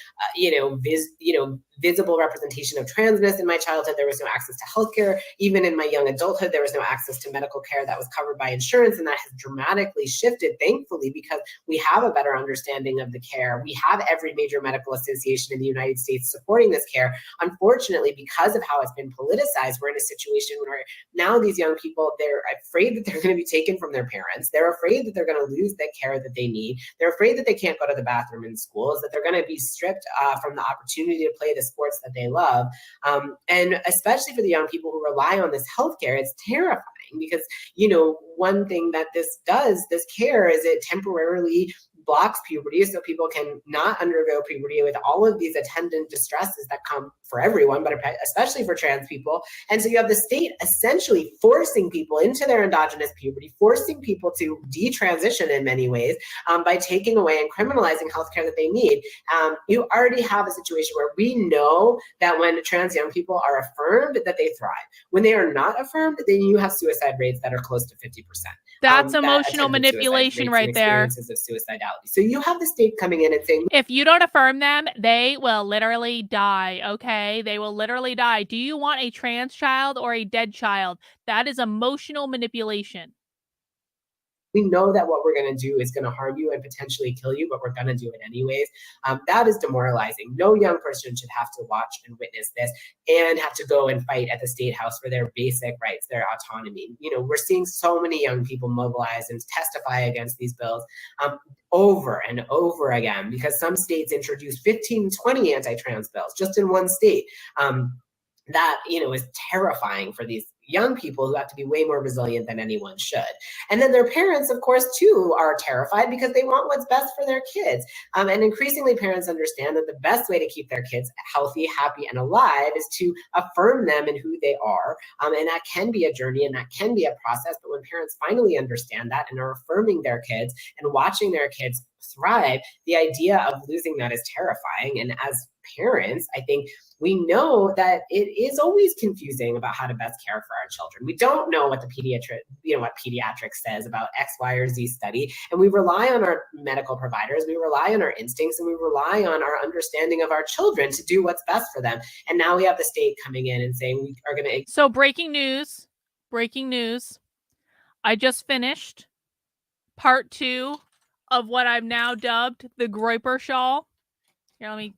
S5: visible representation of transness in my childhood. There was no access to healthcare. Even in my young adulthood, there was no access to medical care that was covered by insurance. And that has dramatically shifted, thankfully, because we have a better understanding of the care. We have every major medical association in the United States supporting this care. Unfortunately, because of how it's been politicized, we're in a situation where now these young people, they're afraid that they're going to be taken from their parents. They're afraid that they're going to lose the care that they need. They're afraid that they can't go to the bathroom in schools, that they're going to be stripped from the opportunity to play the sports that they love. And especially for the young people who rely on this healthcare, it's terrifying because, one thing that this care is it temporarily blocks puberty so people can not undergo puberty with all of these attendant distresses that come for everyone, but especially for trans people. And so you have the state essentially forcing people into their endogenous puberty, forcing people to detransition in many ways by taking away and criminalizing healthcare that they need. You already have a situation where we know that when trans young people are affirmed, that they thrive. When they are not affirmed, then you have suicide rates that are close to 50%.
S1: That's emotional manipulation right there.
S5: Experiences of suicidality. So you have the state coming in and saying,
S1: if you don't affirm them, they will literally die, okay? They will literally die. Do you want a trans child or a dead child? That is emotional manipulation.
S5: We know that what we're going to do is going to harm you and potentially kill you, but we're going to do it anyways. That is demoralizing. No young person should have to watch and witness this and have to go and fight at the state house for their basic rights, their autonomy. You know, we're seeing so many young people mobilize and testify against these bills over and over again, because some states introduce 15, 20 anti-trans bills just in one state. That, you know, is terrifying for these young people who have to be way more resilient than anyone should. And then their parents, of course, too, are terrified because they want what's best for their kids. And increasingly, parents understand that the best way to keep their kids healthy, happy, and alive is to affirm them in who they are. And that can be a journey and that can be a process. But when parents finally understand that and are affirming their kids and watching their kids thrive, the idea of losing that is terrifying. And as parents, I think we know that it is always confusing about how to best care for our children. We don't know what the pediatrics says about X, Y, or Z study. And we rely on our medical providers, we rely on our instincts, and we rely on our understanding of our children to do what's best for them. And now we have the state coming in and saying we are going to...
S1: So breaking news. I just finished part 2 of what I've now dubbed the Groyper shawl. Here, let me...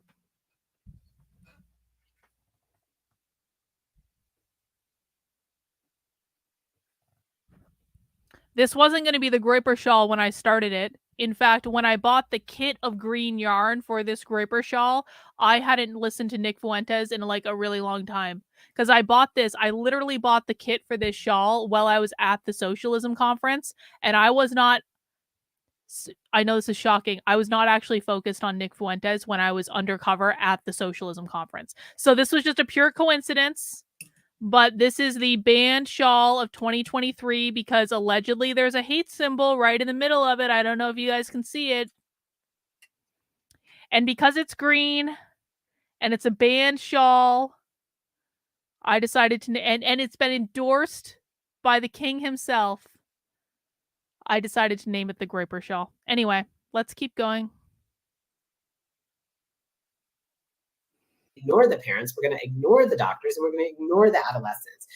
S1: This wasn't going to be the Groyper shawl when I started it. In fact, when I bought the kit of green yarn for this Groyper shawl, I hadn't listened to Nick Fuentes in like a really long time. Because I literally bought the kit for this shawl while I was at the socialism conference. And I know this is shocking, I was not actually focused on Nick Fuentes when I was undercover at the socialism conference. So this was just a pure coincidence. But this is the banned shawl of 2023 because allegedly there's a hate symbol right in the middle of it. I don't know if you guys can see it. And because it's green and it's a banned shawl, I decided to, and it's been endorsed by the king himself, I decided to name it the Groyper shawl. Anyway, let's keep going.
S5: Ignore the parents, we're going to ignore the doctors, and we're going to ignore the adolescents.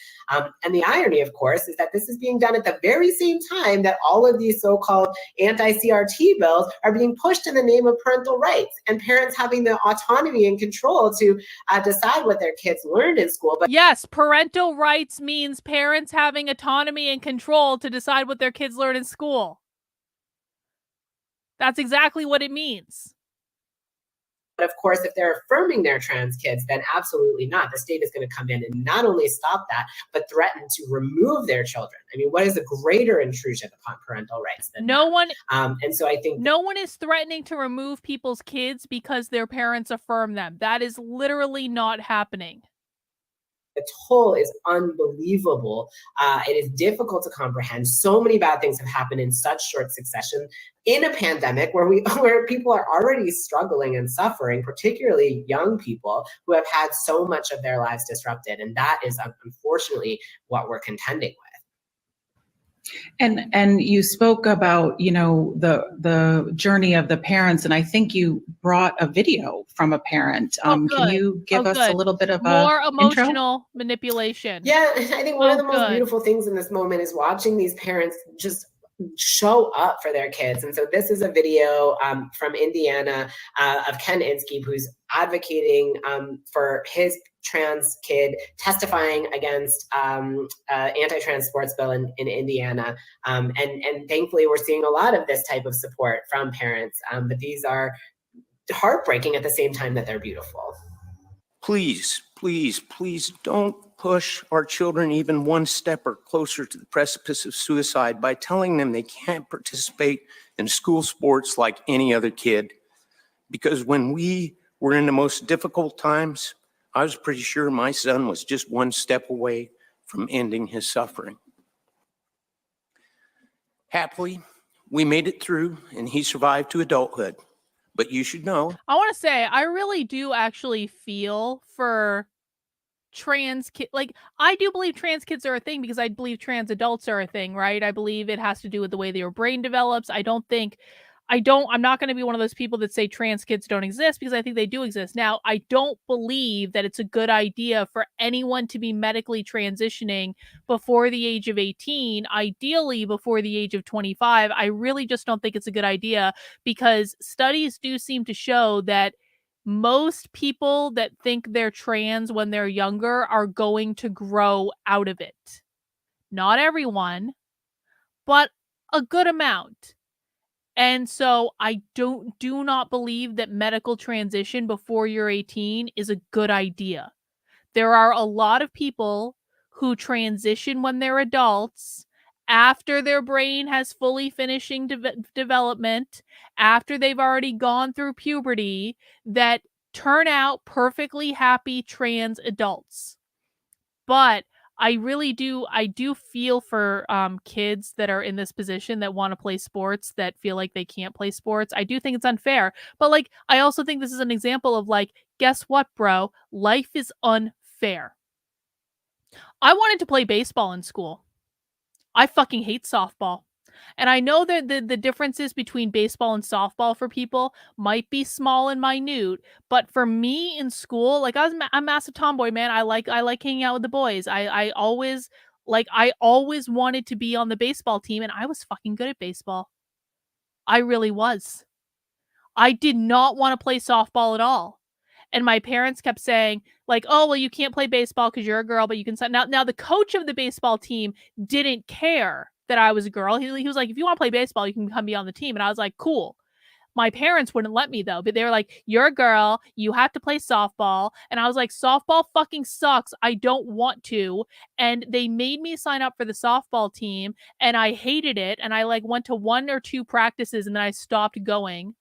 S5: And the irony, of course, is that this is being done at the very same time that all of these so-called anti-CRT bills are being pushed in the name of parental rights and parents having the autonomy and control to decide what their kids learned in school. But
S1: yes, parental rights means parents having autonomy and control to decide what their kids learn in school. That's exactly what it means.
S5: But of course, if they're affirming their trans kids, then absolutely not. The state is going to come in and not only stop that, but threaten to remove their children. I mean, what is a greater intrusion upon parental rights than that? And so I think
S1: no one is threatening to remove people's kids because their parents affirm them. That is literally not happening.
S5: The toll is unbelievable. It is difficult to comprehend. So many bad things have happened in such short succession in a pandemic where people are already struggling and suffering, particularly young people who have had so much of their lives disrupted. And that is unfortunately what we're contending with.
S4: And you spoke about, you know, the journey of the parents, and I think you brought a video from a parent. Can you give us a little bit of
S1: more emotional
S4: intro?
S1: Manipulation?
S5: Yeah, I think one of the most beautiful things in this moment is watching these parents just show up for their kids. And so this is a video from Indiana of Ken Inskeep, who's advocating for his trans kid, testifying against anti-trans sports bill in Indiana. And thankfully, we're seeing a lot of this type of support from parents. But these are heartbreaking at the same time that they're beautiful.
S7: Please Please, please don't push our children even one step or closer to the precipice of suicide by telling them they can't participate in school sports like any other kid. Because when we were in the most difficult times, I was pretty sure my son was just one step away from ending his suffering. Happily, we made it through and he survived to adulthood. But you should know.
S1: I want to say, I really do actually feel for trans kid. Like, I do believe trans kids are a thing because I believe trans adults are a thing, right? I believe it has to do with the way that your brain develops. I'm not going to be one of those people that say trans kids don't exist, because I think they do exist. Now, I don't believe that it's a good idea for anyone to be medically transitioning before the age of 18, ideally before the age of 25. I really just don't think it's a good idea, because studies do seem to show that most people that think they're trans when they're younger are going to grow out of it. Not everyone, but a good amount. And so I do not believe that medical transition before you're 18 is a good idea. There are a lot of people who transition when they're adults, after their brain has fully finishing development, after they've already gone through puberty, that turn out perfectly happy trans adults. But I do feel for kids that are in this position that want to play sports, that feel like they can't play sports. I do think it's unfair. But like, I also think this is an example of like, guess what, bro? Life is unfair. I wanted to play baseball in school. I fucking hate softball. And I know that the differences between baseball and softball for people might be small and minute, but for me in school, like I'm a massive tomboy, man. I like hanging out with the boys. I always wanted to be on the baseball team, and I was fucking good at baseball. I really was. I did not want to play softball at all. And my parents kept saying, like, oh, well, you can't play baseball because you're a girl, but you can. Now, the coach of the baseball team didn't care that I was a girl. He was like, if you want to play baseball, you can come be on the team. And I was like, cool. My parents wouldn't let me, though. But they were like, you're a girl. You have to play softball. And I was like, softball fucking sucks. I don't want to. And they made me sign up for the softball team. And I hated it. And I like went to 1 or 2 practices and then I stopped going,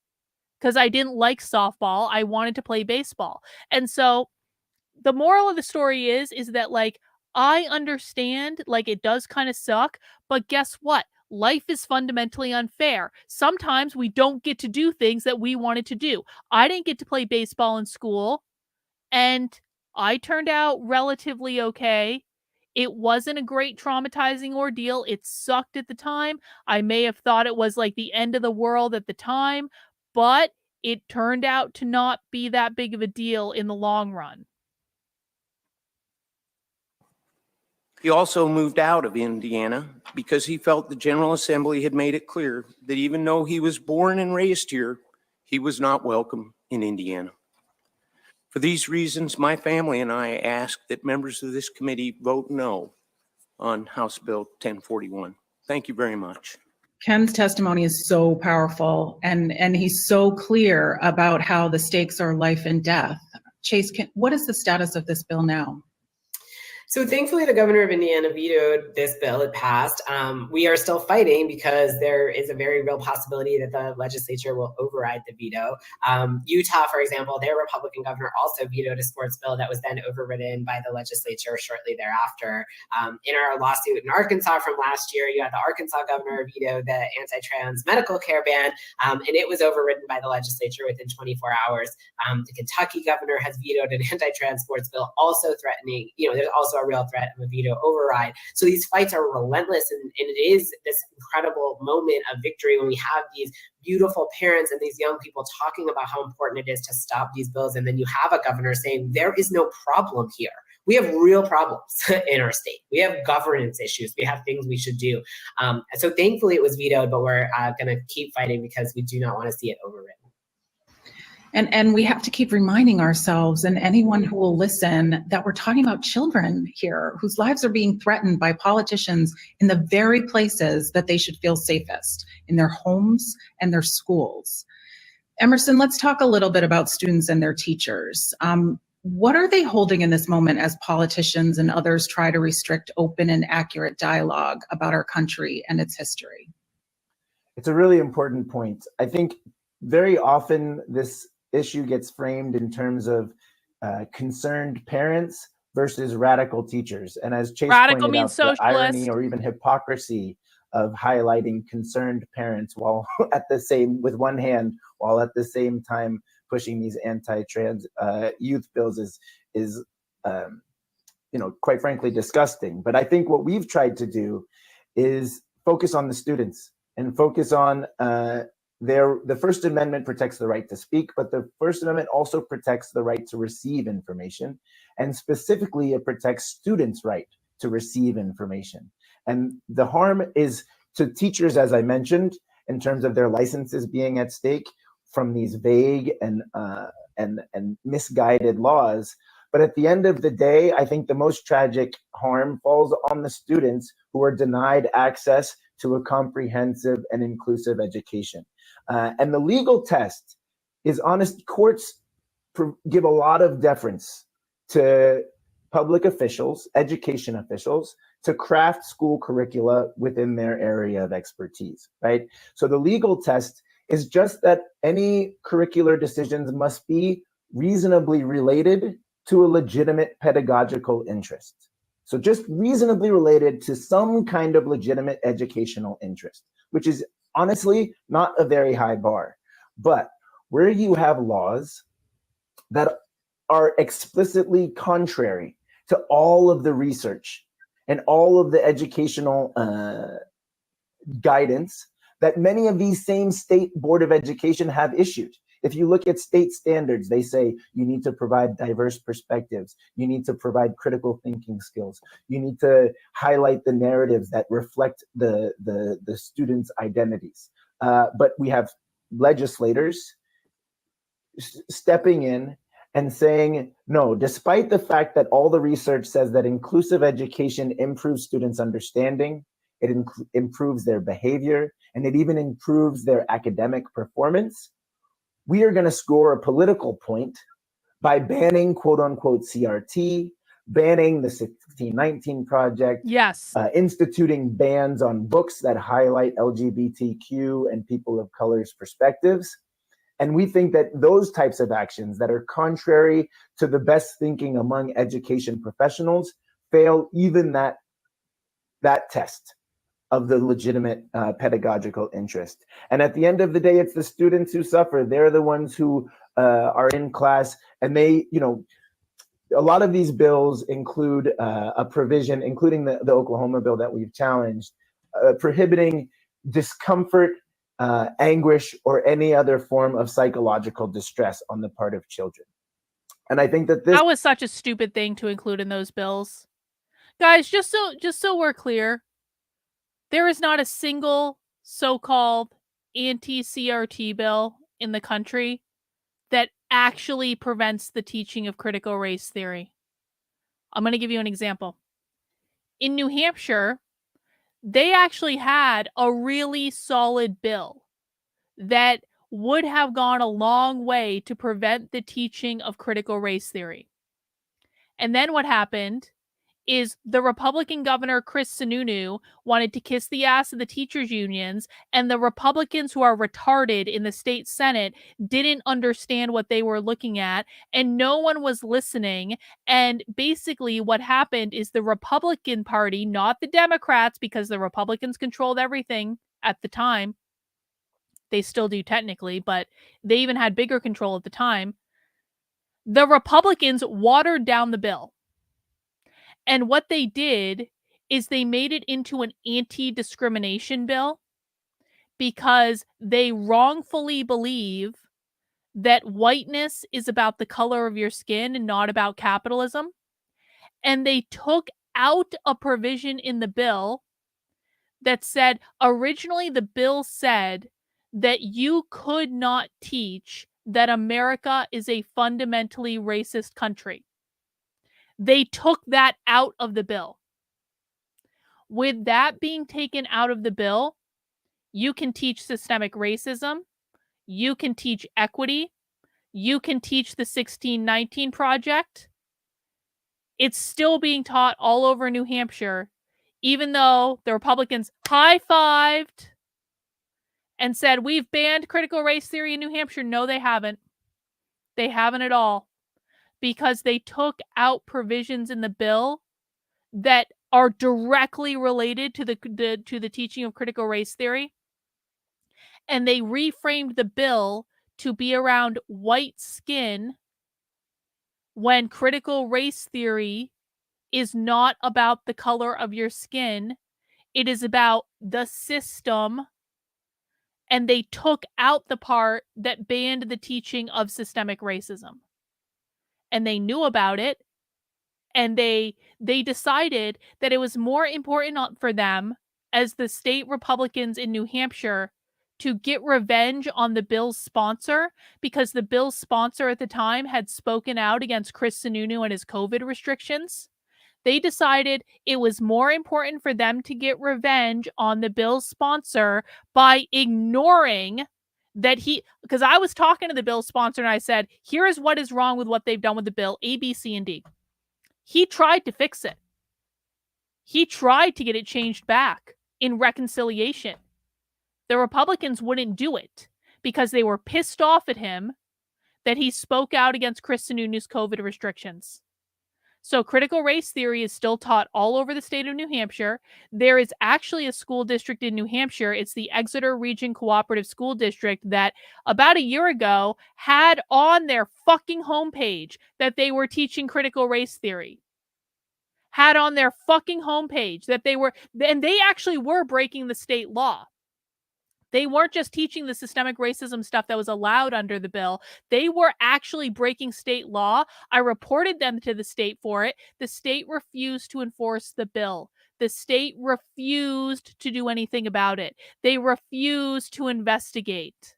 S1: because I didn't like softball. I wanted to play baseball. And so the moral of the story is that like, I understand, like, it does kind of suck, but guess what? Life is fundamentally unfair. Sometimes we don't get to do things that we wanted to do. I didn't get to play baseball in school, and I turned out relatively okay. It wasn't a great traumatizing ordeal. It sucked at the time. I may have thought it was like the end of the world at the time, but it turned out to not be that big of a deal in the long run.
S7: He also moved out of Indiana because he felt the General Assembly had made it clear that even though he was born and raised here, he was not welcome in Indiana. For these reasons, my family and I ask that members of this committee vote no on House Bill 1041. Thank you very much.
S4: Ken's testimony is so powerful, and he's so clear about how the stakes are life and death. Chase, what is the status of this bill now?
S5: So thankfully, the governor of Indiana vetoed this bill. It passed. We are still fighting because there is a very real possibility that the legislature will override the veto. Utah, for example, their Republican governor also vetoed a sports bill that was then overridden by the legislature shortly thereafter. In our lawsuit in Arkansas from last year, you had the Arkansas governor veto the anti-trans medical care ban, and it was overridden by the legislature within 24 hours. The Kentucky governor has vetoed an anti-trans sports bill, also threatening, there's also a real threat of a veto override. So these fights are relentless, and it is this incredible moment of victory when we have these beautiful parents and these young people talking about how important it is to stop these bills. And then you have a governor saying there is no problem here. We have real problems in our state. We have governance issues. We have things we should do. So thankfully it was vetoed, but we're going to keep fighting because we do not want to see it overridden.
S4: And we have to keep reminding ourselves, and anyone who will listen, that we're talking about children here whose lives are being threatened by politicians in the very places that they should feel safest, in their homes and their schools. Emerson, let's talk a little bit about students and their teachers. What are they holding in this moment as politicians and others try to restrict open and accurate dialogue about our country and its history?
S6: It's a really important point. I think very often this issue gets framed in terms of concerned parents versus radical teachers. And as Chase
S1: Radical
S6: pointed
S1: means
S6: out, the irony
S1: socialist.
S6: or even hypocrisy of highlighting concerned parents while with one hand, while at the same time pushing these anti-trans youth bills is quite frankly disgusting. But I think what we've tried to do is focus on the students and focus on the First Amendment protects the right to speak, but the First Amendment also protects the right to receive information. And specifically, it protects students' right to receive information. And the harm is to teachers, as I mentioned, in terms of their licenses being at stake from these vague and misguided laws. But at the end of the day, I think the most tragic harm falls on the students who are denied access to a comprehensive and inclusive education. And the legal test is honest. Courts give a lot of deference to public officials, education officials, to craft school curricula within their area of expertise, right? So the legal test is just that any curricular decisions must be reasonably related to a legitimate pedagogical interest. So just reasonably related to some kind of legitimate educational interest, which is honestly not a very high bar. But where you have laws that are explicitly contrary to all of the research and all of the educational guidance that many of these same state board of education have issued. If you look at state standards, they say you need to provide diverse perspectives. You need to provide critical thinking skills. You need to highlight the narratives that reflect the students' identities. But we have legislators stepping in and saying, no, despite the fact that all the research says that inclusive education improves students' understanding, it improves their behavior, and it even improves their academic performance, we are going to score a political point by banning quote unquote CRT, banning the 1619 Project,
S1: Yes.
S6: instituting bans on books that highlight LGBTQ and people of color's perspectives. And we think that those types of actions that are contrary to the best thinking among education professionals fail even that test of the legitimate pedagogical interest. And at the end of the day, it's the students who suffer. They're the ones who are in class, and they, a lot of these bills include a provision, including the Oklahoma bill that we've challenged, prohibiting discomfort, anguish, or any other form of psychological distress on the part of children. And I think that
S1: that was such a stupid thing to include in those bills. Guys, just so we're clear, there is not a single so-called anti-CRT bill in the country that actually prevents the teaching of critical race theory. I'm going to give you an example. In New Hampshire, they actually had a really solid bill that would have gone a long way to prevent the teaching of critical race theory. And then what happened is the Republican governor, Chris Sununu, wanted to kiss the ass of the teachers' unions, and the Republicans who are retarded in the state Senate didn't understand what they were looking at, and no one was listening. And basically what happened is the Republican Party, not the Democrats, because the Republicans controlled everything at the time. They still do technically, but they even had bigger control at the time. The Republicans watered down the bill. And what they did is they made it into an anti-discrimination bill because they wrongfully believe that whiteness is about the color of your skin and not about capitalism. And they took out a provision in the bill that said, originally the bill said that you could not teach that America is a fundamentally racist country. They took that out of the bill. With that being taken out of the bill, you can teach systemic racism, you can teach equity, you can teach the 1619 project. It's still being taught all over New Hampshire, even though the Republicans high-fived and said, we've banned critical race theory in New Hampshire. No, they haven't. They haven't at all, because they took out provisions in the bill that are directly related to the teaching of critical race theory. And they reframed the bill to be around white skin, when critical race theory is not about the color of your skin. It is about the system. And they took out the part that banned the teaching of systemic racism. And they knew about it. And they decided that it was more important for them, as the state Republicans in New Hampshire, to get revenge on the bill's sponsor, because the bill's sponsor at the time had spoken out against Chris Sununu and his COVID restrictions. They decided it was more important for them to get revenge on the bill's sponsor by ignoring that because I was talking to the bill's sponsor and I said, here is what is wrong with what they've done with the bill, A, B, C, and D. He tried to fix it. He tried to get it changed back in reconciliation. The Republicans wouldn't do it because they were pissed off at him that he spoke out against Chris Sununu's COVID restrictions. So critical race theory is still taught all over the state of New Hampshire. There is actually a school district in New Hampshire. It's the Exeter Region Cooperative School District that about a year ago had on their fucking homepage that they were teaching critical race theory. Had on their fucking homepage that they actually were breaking the state law. They weren't just teaching the systemic racism stuff that was allowed under the bill. They were actually breaking state law. I reported them to the state for it. The state refused to enforce the bill. The state refused to do anything about it. They refused to investigate.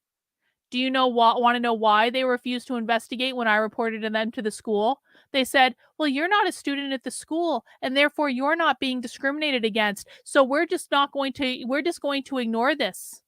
S1: Do you want to know why they refused to investigate when I reported them to the school? They said, well, you're not a student at the school, and therefore you're not being discriminated against. So we're just going to ignore this.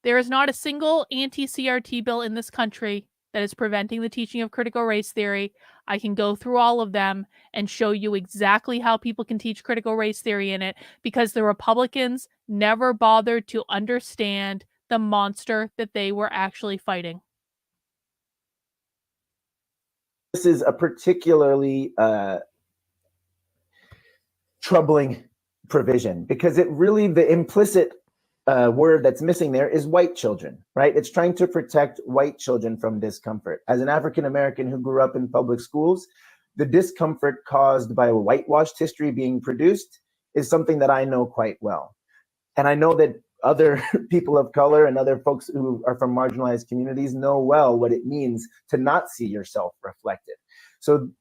S1: There is not a single anti-CRT bill in this country that is preventing the teaching of critical race theory. I can go through all of them and show you exactly how people can teach critical race theory in it, because the Republicans never bothered to understand the monster that they were actually fighting.
S6: This is a particularly troubling provision, because it really, the implicit word that's missing there is white children, right? It's trying to protect white children from discomfort. As an African American who grew up in public schools, the discomfort caused by a whitewashed history being produced is something that I know quite well. And I know that other people of color and other folks who are from marginalized communities know well what it means to not see yourself reflected. So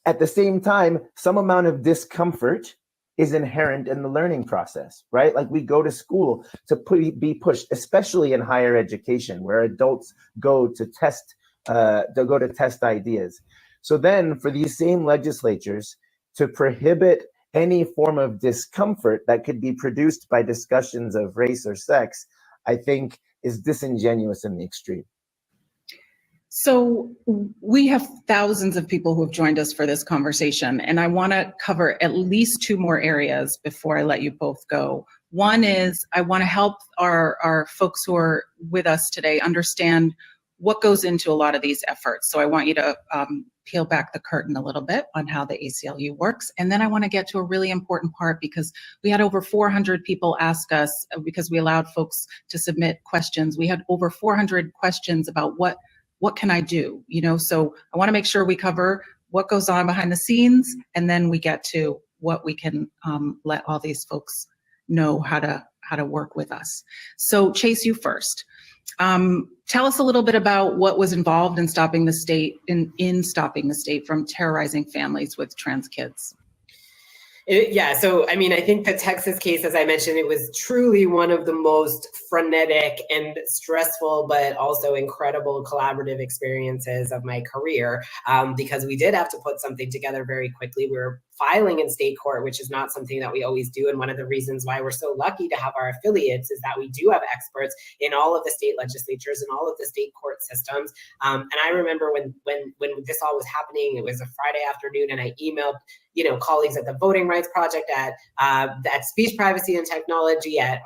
S6: at the same time, some amount of discomfort is inherent in the learning process, right? Like, we go to school to be pushed, especially in higher education, where adults go to test ideas. So then for these same legislatures to prohibit any form of discomfort that could be produced by discussions of race or sex, I think is disingenuous in the extreme.
S4: So we have thousands of people who have joined us for this conversation, and I want to cover at least two more areas before I let you both go. One is I want to help our folks who are with us today understand what goes into a lot of these efforts. So I want you to peel back the curtain a little bit on how the ACLU works. And then I want to get to a really important part, because we had over 400 people ask us, because we allowed folks to submit questions. We had over 400 questions about what can I do? So I want to make sure we cover what goes on behind the scenes, and then we get to what we can let all these folks know how to work with us. So Chase, you first. Tell us a little bit about what was involved in stopping the state stopping the state from terrorizing families with trans kids.
S5: So I think the Texas case, as I mentioned, it was truly one of the most frenetic and stressful, but also incredible collaborative experiences of my career, because we did have to put something together very quickly. We were filing in state court, which is not something that we always do. And one of the reasons why we're so lucky to have our affiliates is that we do have experts in all of the state legislatures and all of the state court systems. And I remember when this all was happening, it was a Friday afternoon, and I emailed colleagues at the Voting Rights Project, at Speech Privacy and Technology, at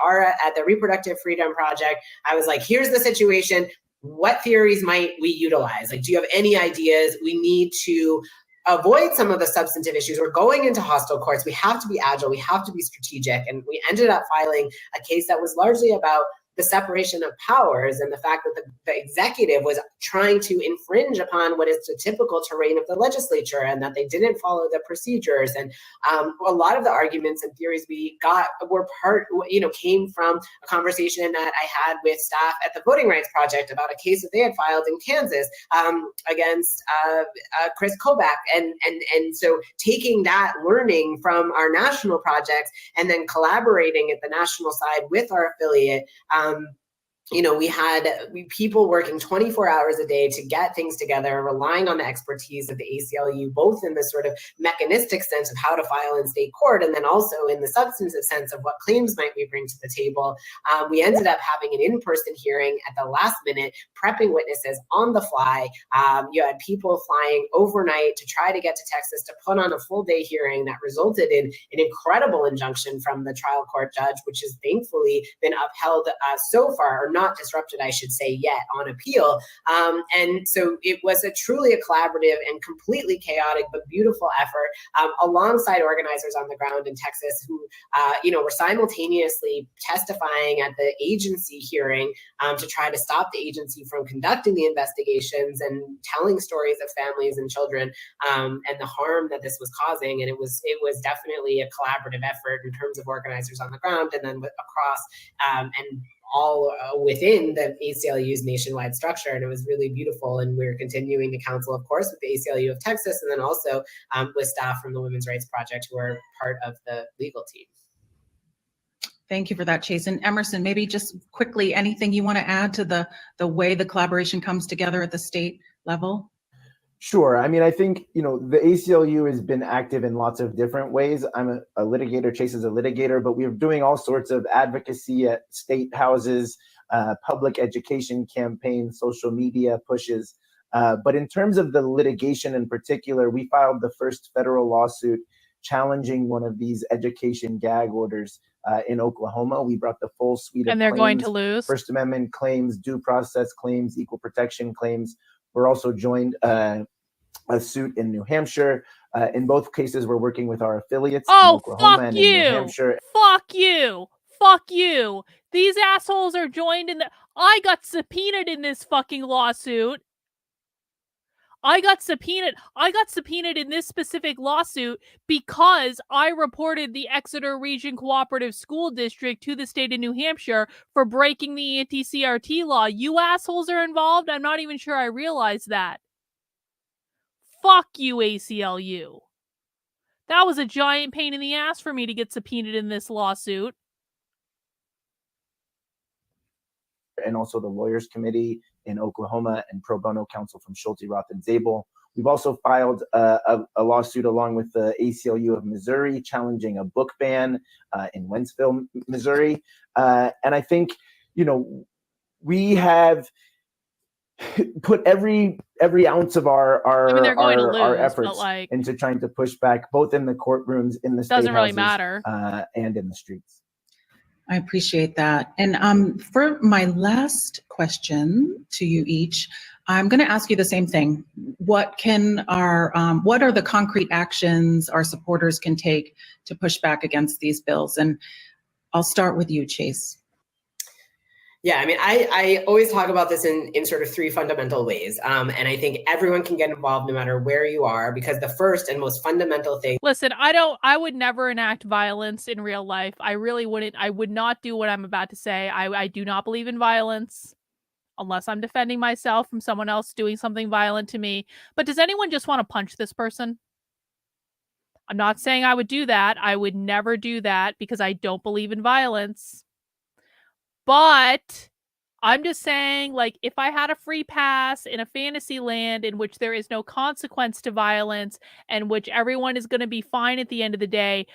S5: the Reproductive Freedom Project. I was like, here's the situation. What theories might we utilize? Like, do you have any ideas? We need to avoid some of the substantive issues. We're going into hostile courts. We have to be agile. We have to be strategic. And we ended up filing a case that was largely about the separation of powers and the fact that the executive was trying to infringe upon what is the typical terrain of the legislature, and that they didn't follow the procedures. And a lot of the arguments and theories we got came from a conversation that I had with staff at the Voting Rights Project about a case that they had filed in Kansas against Chris Kobach. And so taking that learning from our national projects and then collaborating at the national side with our affiliate, we had people working 24 hours a day to get things together, relying on the expertise of the ACLU, both in the sort of mechanistic sense of how to file in state court, and then also in the substantive sense of what claims might we bring to the table. We ended up having an in-person hearing at the last minute, prepping witnesses on the fly. You had people flying overnight to try to get to Texas to put on a full day hearing that resulted in an incredible injunction from the trial court judge, which has thankfully been upheld so far, or not disrupted, I should say, yet on appeal. And so it was truly a collaborative and completely chaotic but beautiful effort, alongside organizers on the ground in Texas who, were simultaneously testifying at the agency hearing to try to stop the agency from conducting the investigations and telling stories of families and children and the harm that this was causing. And it was definitely a collaborative effort in terms of organizers on the ground, and then across and all within the ACLU's nationwide structure. And it was really beautiful. And we're continuing to counsel, of course, with the ACLU of Texas, and then also with staff from the Women's Rights Project who are part of the legal team.
S4: Thank you for that, Chase. And Emerson, maybe just quickly, anything you want to add to the way the collaboration comes together at the state level?
S6: Sure. I mean, I think, the ACLU has been active in lots of different ways. I'm a litigator, Chase is a litigator, but we're doing all sorts of advocacy at state houses, public education campaigns, social media pushes. But in terms of the litigation in particular, we filed the first federal lawsuit challenging one of these education gag orders in Oklahoma. We brought the full suite of
S1: and they're
S6: claims,
S1: going to lose.
S6: First Amendment claims, due process claims, equal protection claims. We're also joined a suit in New Hampshire. In both cases, we're working with our affiliates in Oklahoma and in New Hampshire.
S1: Fuck you. Fuck you. These assholes are joined in I got subpoenaed in this fucking lawsuit. I got subpoenaed in this specific lawsuit because I reported the Exeter Region Cooperative School District to the state of New Hampshire for breaking the anti-CRT law. You assholes are involved? I'm not even sure I realized that. Fuck you, ACLU. That was a giant pain in the ass for me to get subpoenaed in this lawsuit.
S6: And also the Lawyers Committee in Oklahoma and pro bono counsel from Schulte, Roth, and Zabel. We've also filed a lawsuit along with the ACLU of Missouri challenging a book ban in Wentzville, Missouri. And I think, we have put every ounce of our efforts into trying to push back, both in the courtrooms, in the state houses,
S1: really matter.
S6: And in the streets.
S4: I appreciate that. And for my last question to you each, I'm going to ask you the same thing. What are the concrete actions our supporters can take to push back against these bills? And I'll start with you, Chase.
S5: Yeah, I mean, I always talk about this in sort of three fundamental ways. And I think everyone can get involved no matter where you are, because the first and most fundamental thing.
S1: Listen, I would never enact violence in real life. I really wouldn't. I would not do what I'm about to say. I do not believe in violence unless I'm defending myself from someone else doing something violent to me. But does anyone just want to punch this person? I'm not saying I would do that. I would never do that because I don't believe in violence. But I'm just saying, like, if I had a free pass in a fantasy land in which there is no consequence to violence and which everyone is going to be fine at the end of the day,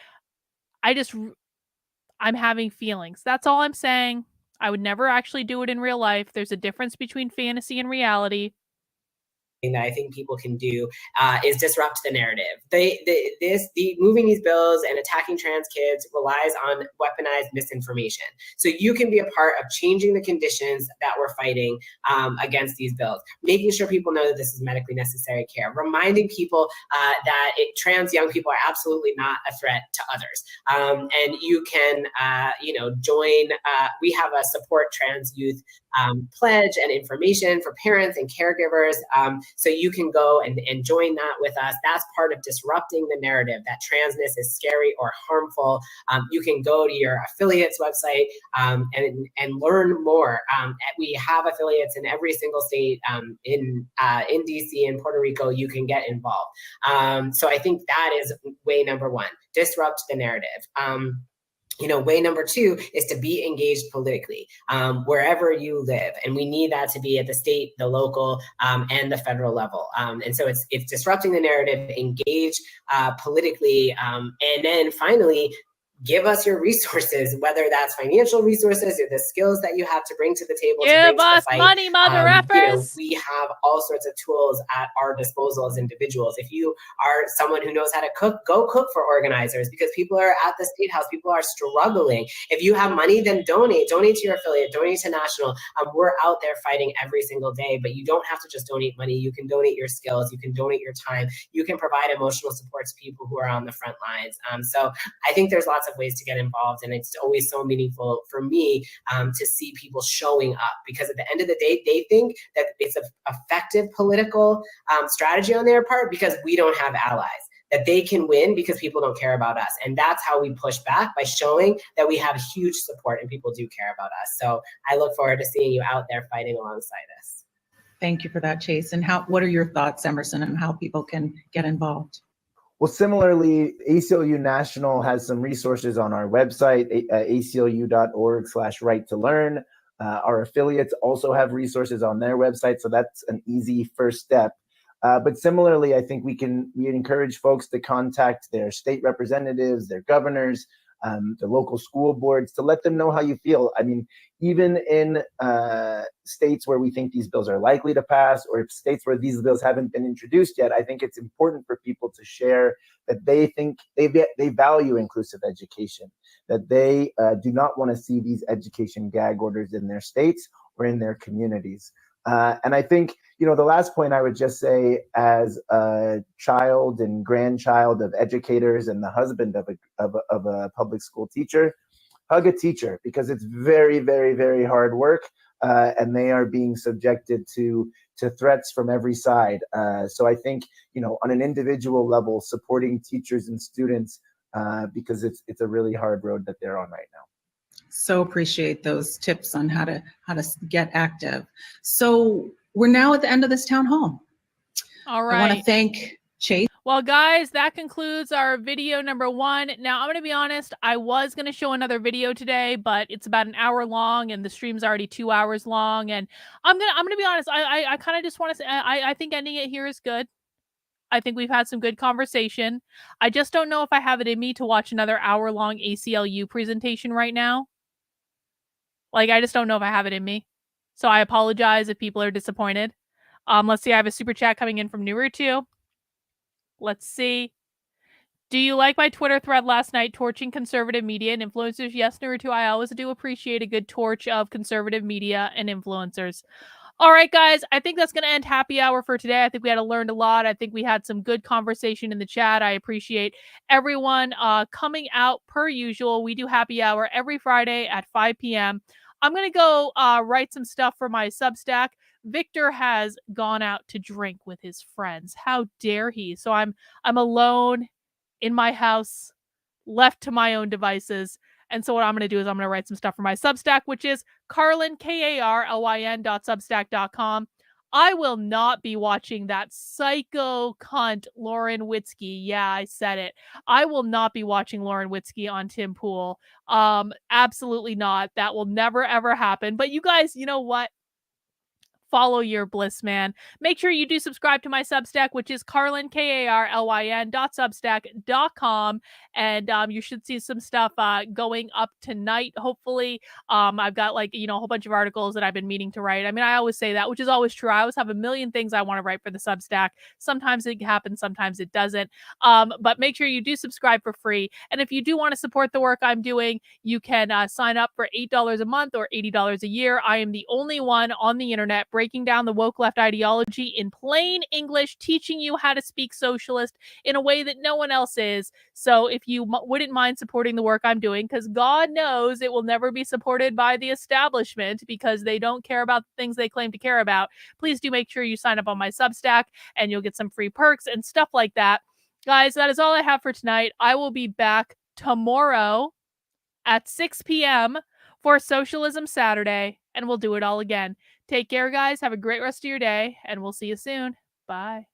S1: I'm having feelings. That's all I'm saying. I would never actually do it in real life. There's a difference between fantasy and reality.
S5: That I think people can do is disrupt the narrative. Moving these bills and attacking trans kids relies on weaponized misinformation. So you can be a part of changing the conditions that we're fighting against these bills, making sure people know that this is medically necessary care, reminding people that trans young people are absolutely not a threat to others. And you can, join. We have a support trans youth pledge and information for parents and caregivers. So you can go and join that with us. That's part of disrupting the narrative that transness is scary or harmful. You can go to your affiliate's website and learn more. We have affiliates in every single state. In DC and Puerto Rico, you can get involved. So I think that is way number one: disrupt the narrative. Way number two is to be engaged politically wherever you live. And we need that to be at the state, the local, and the federal level. And so it's disrupting the narrative, engage politically, and then finally, give us your resources, whether that's financial resources or the skills that you have to bring to the table.
S1: Give
S5: to bring
S1: us
S5: to the fight.
S1: Money, mother effers.
S5: We have all sorts of tools at our disposal as individuals. If you are someone who knows how to cook, go cook for organizers, because people are at the State House, people are struggling. If you have money, then donate to your affiliate, donate to national. We're out there fighting every single day, but you don't have to just donate money. You can donate your skills, you can donate your time, you can provide emotional support to people who are on the front lines. So I think there's lots of ways to get involved, and it's always so meaningful for me to see people showing up, because at the end of the day, they think that it's an effective political strategy on their part because we don't have allies, that they can win because people don't care about us. And that's how we push back, by showing that we have huge support and people do care about us. So I look forward to seeing you out there fighting alongside us.
S4: Thank you for that, Chase. And what are your thoughts, Emerson, on how people can get involved?
S6: Well, similarly, ACLU National has some resources on our website, aclu.org/right to learn. Our affiliates also have resources on their website, so that's an easy first step. But similarly, I think we encourage folks to contact their state representatives, their governors, the local school boards, to let them know how you feel. I mean, even in states where we think these bills are likely to pass, or states where these bills haven't been introduced yet, I think it's important for people to share that they think they value inclusive education, that they do not want to see these education gag orders in their states or in their communities. And I think, the last point I would just say, as a child and grandchild of educators and the husband of a public school teacher, hug a teacher, because it's very, very, very hard work, and they are being subjected to threats from every side. So I think, on an individual level, supporting teachers and students, because it's a really hard road that they're on right now.
S4: So appreciate those tips on how to get active. So we're now at the end of this town hall.
S1: All right.
S4: I want to thank Chase.
S1: Well, guys, that concludes our video number 1. Now, I'm going to be honest, I was going to show another video today, but it's about an hour long and the stream's already 2 hours long. And I'm going to be honest, I kind of just want to say, I think ending it here is good. I think we've had some good conversation. I just don't know if I have it in me to watch another hour-long ACLU presentation right now. Like, I just don't know if I have it in me. So I apologize if people are disappointed. Let's see, I have a super chat coming in from Newer 2. Let's see. Do you like my Twitter thread last night torching conservative media and influencers? Yes, Newer 2, I always do appreciate a good torch of conservative media and influencers. All right, guys, I think that's going to end happy hour for today. I think we had learned a lot. I think we had some good conversation in the chat. I appreciate everyone coming out per usual. We do happy hour every Friday at 5 p.m. I'm going to go write some stuff for my Substack. Victor has gone out to drink with his friends. How dare he? So I'm alone in my house, left to my own devices. And so what I'm going to do is I'm going to write some stuff for my Substack, which is Carlyn, Karlyn.substack.com. I will not be watching that psycho cunt Lauren Witzke. Yeah, I said it. I will not be watching Lauren Witzke on Tim Pool. Absolutely not. That will never ever happen. But you guys, you know what? Follow your bliss, man. Make sure you do subscribe to my Substack, which is Carlyn, KARLYN.substack.com. And you should see some stuff going up tonight, hopefully. I've got like, a whole bunch of articles that I've been meaning to write. I mean, I always say that, which is always true. I always have a million things I want to write for the Substack. Sometimes it happens, sometimes it doesn't. But make sure you do subscribe for free. And if you do want to support the work I'm doing, you can sign up for $8 a month or $80 a year. I am the only one on the internet breaking down the woke left ideology in plain English, teaching you how to speak socialist in a way that no one else is. So if you wouldn't mind supporting the work I'm doing, because God knows it will never be supported by the establishment because they don't care about the things they claim to care about, please do make sure you sign up on my Substack and you'll get some free perks and stuff like that. Guys, that is all I have for tonight. I will be back tomorrow at 6 p.m. for Socialism Saturday, and we'll do it all again. Take care, guys. Have a great rest of your day, and we'll see you soon. Bye.